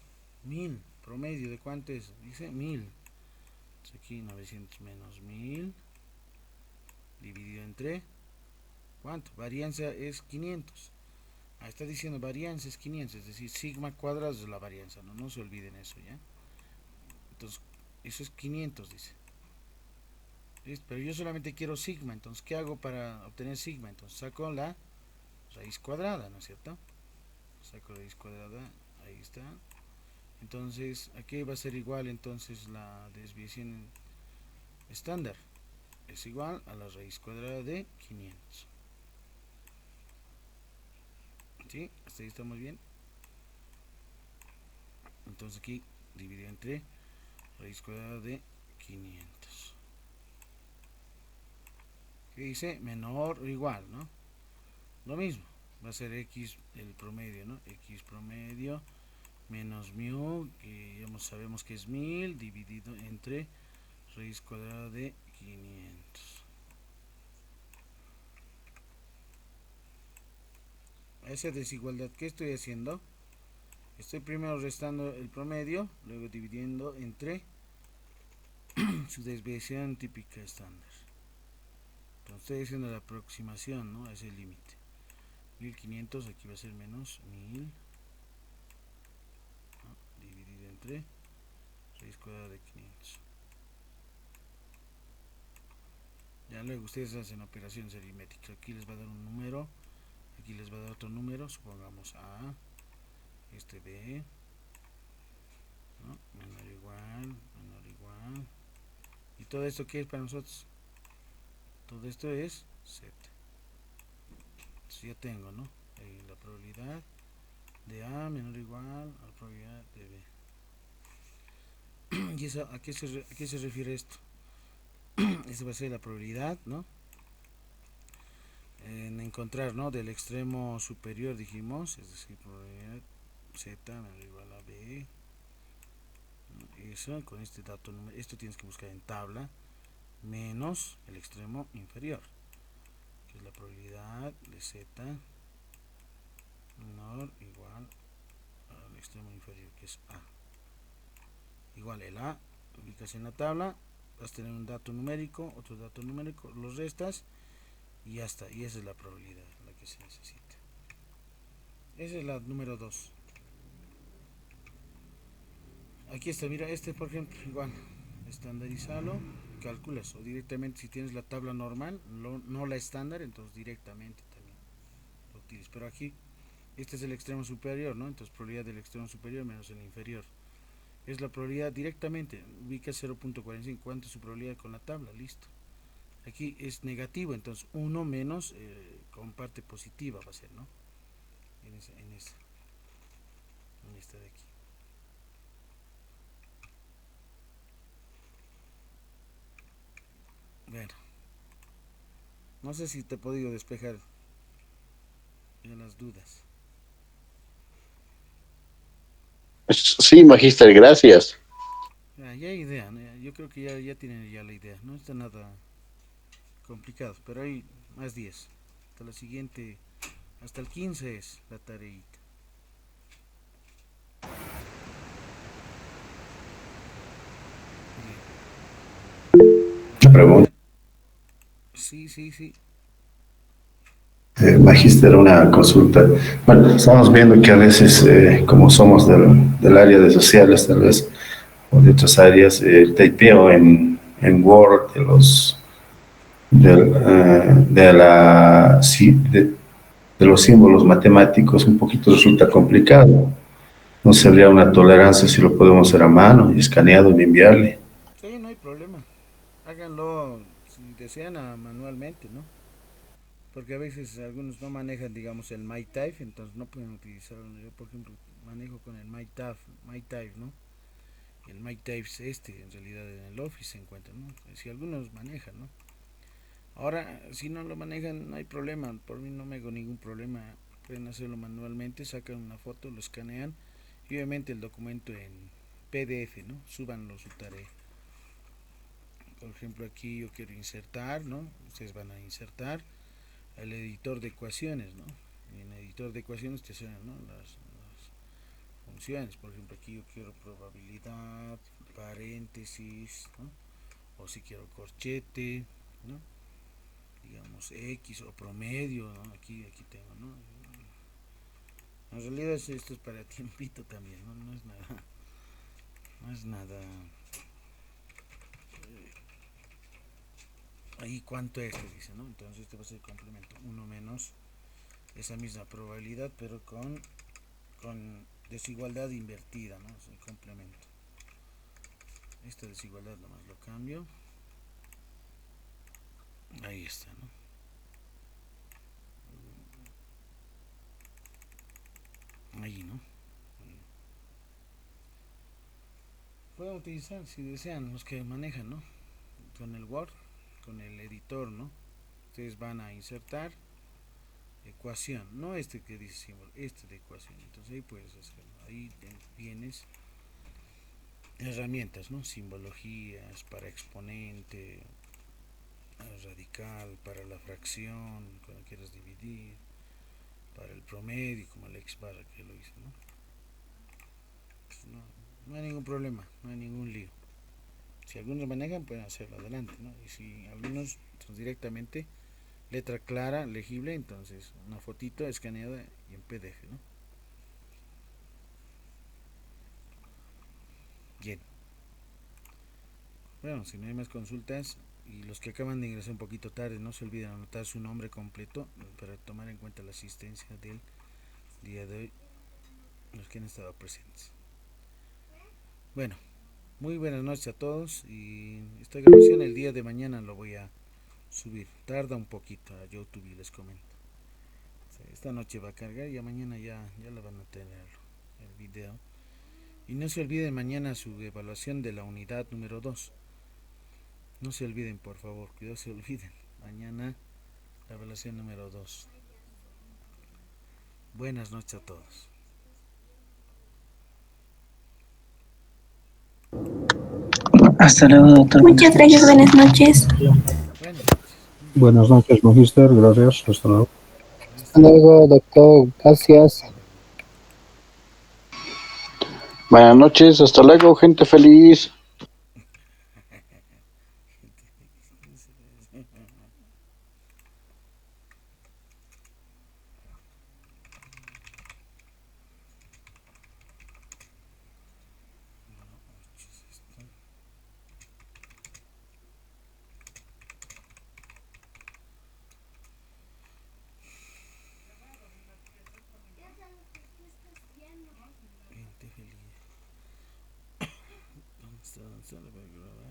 1000. Promedio de cuánto es. Dice 1000. Entonces aquí 900 menos 1000. Dividido entre cuánto. Varianza es 500. Ah, está diciendo varianza es 500. Es decir, sigma cuadrado es la varianza. No, no se olviden eso, ¿ya? Entonces, eso es 500, dice. ¿Listo? Pero yo solamente quiero sigma. Entonces, ¿qué hago para obtener sigma? Entonces, saco la raíz cuadrada, ¿no es cierto? Saco raíz cuadrada, ahí está. Entonces aquí va a ser igual, entonces la desviación estándar es igual a la raíz cuadrada de 500. ¿Sí? Hasta ahí estamos bien. Entonces aquí dividido entre raíz cuadrada de 500. ¿Qué dice? Menor o igual, ¿no? Lo mismo. Va a ser x el promedio, ¿no? X promedio menos mu, que ya sabemos que es 1000, dividido entre raíz cuadrada de 500. Esa desigualdad que estoy haciendo, estoy primero restando el promedio, luego dividiendo entre su desviación típica estándar. Entonces estoy haciendo la aproximación, ¿no? A ese límite. 1500 aquí va a ser menos 1000, ¿no? Dividido entre raíz cuadrada de 500. Ya luego ustedes hacen operaciones aritméticas. Aquí les va a dar un número, aquí les va a dar otro número, supongamos A, este B, ¿no? Menor o igual, menor o igual. ¿Y todo esto qué es para nosotros? Todo esto es Z. Entonces ya tengo, ¿no? Ahí la probabilidad de A menor o igual a la probabilidad de B. ¿Y eso, a qué se refiere esto? Esta va a ser la probabilidad, ¿no? En encontrar, ¿no? Del extremo superior, dijimos, es decir, probabilidad Z menor o igual a B. Eso, con este dato, esto tienes que buscar en tabla, menos el extremo inferior, que es la probabilidad de Z menor o igual al extremo inferior, que es A. Igual el A, ubicas en la tabla, vas a tener un dato numérico, otro dato numérico, los restas y ya está. Y esa es la probabilidad, la que se necesita. Esa es la número 2. Aquí está, mira, este por ejemplo, igual, estandarizarlo, calculas, o directamente si tienes la tabla normal, no la estándar, entonces directamente también lo tienes. Pero aquí, este es el extremo superior, ¿no? Entonces probabilidad del extremo superior menos el inferior. Es la probabilidad directamente, ubica 0.45, ¿cuánto es su probabilidad con la tabla? Listo. Aquí es negativo, entonces 1 menos con parte positiva va a ser, ¿no? En esta de aquí. Bueno, no sé si te he podido despejar ya las dudas. Sí, magíster, gracias. Ya hay idea, ¿no? Yo creo que ya tienen ya la idea, no está nada complicado, pero hay más 10. Hasta la siguiente, hasta el 15 es la tareita. Una pregunta, Sí. Magíster, una consulta. Bueno, estamos viendo que a veces, como somos del área de sociales, tal vez, o de otras áreas, el typeo en Word de, la, sí, de los símbolos matemáticos un poquito resulta complicado. No sería una tolerancia si lo podemos hacer a mano y escaneado y enviarle. Sí, no hay problema. Háganlo si desean manualmente, ¿no? Porque a veces algunos no manejan, digamos, el MyType, entonces no pueden utilizarlo. Yo, por ejemplo, manejo con el MyType, ¿no? El MyType es este, en realidad en el Office se encuentra, ¿no? Si algunos manejan, ¿no? Ahora, si no lo manejan, no hay problema. Por mí no me hago ningún problema. Pueden hacerlo manualmente, sacan una foto, lo escanean y obviamente el documento en PDF, ¿no? Súbanlo su tarea. Por ejemplo, aquí yo quiero insertar, ¿no? Ustedes van a insertar el editor de ecuaciones, ¿no? Y en el editor de ecuaciones te salen, ¿no? Las funciones. Por ejemplo, aquí yo quiero probabilidad, paréntesis, ¿no? O si quiero corchete, ¿no? Digamos X o promedio, ¿no? Aquí tengo, ¿no? En realidad esto es para tiempito también, ¿no? No es nada. Ahí cuánto es, le dice, ¿no? Entonces este va a ser el complemento 1 menos esa misma probabilidad, pero con desigualdad invertida, ¿no? Es el complemento. Esta desigualdad nomás lo cambio. Ahí está, ¿no? Ahí, ¿no? Pueden utilizar, si desean, los que manejan, ¿no? Con el Word, con el editor, ¿no? Ustedes van a insertar ecuación, no este que dice símbolo, este de ecuación. Entonces ahí puedes hacerlo. Ahí tienes herramientas, ¿no? Simbologías para exponente, radical, para la fracción, cuando quieras dividir, para el promedio, como el X barra que lo hizo, ¿no? Pues no hay ningún problema, no hay ningún lío. Si algunos manejan, pueden hacerlo adelante, ¿no? Y si algunos son directamente letra clara, legible, entonces una fotito escaneada y en PDF, ¿no? Bien. Bueno, si no hay más consultas y los que acaban de ingresar un poquito tarde, no se olviden anotar su nombre completo para tomar en cuenta la asistencia del día de hoy, los que han estado presentes. Bueno, muy buenas noches a todos y esta grabación el día de mañana lo voy a subir. Tarda un poquito a YouTube y les comento. Esta noche va a cargar y mañana ya la van a tener el video. Y no se olviden mañana su evaluación de la unidad número 2. No se olviden, por favor, que no se olviden. Mañana la evaluación número 2. Buenas noches a todos. Hasta luego, doctor. Muchas gracias, buenas noches. Buenas noches. Buenas noches, Magister. Gracias. Hasta luego. Hasta luego, doctor. Gracias. Buenas noches, hasta luego, gente feliz. Gente feliz. ¿Dónde está?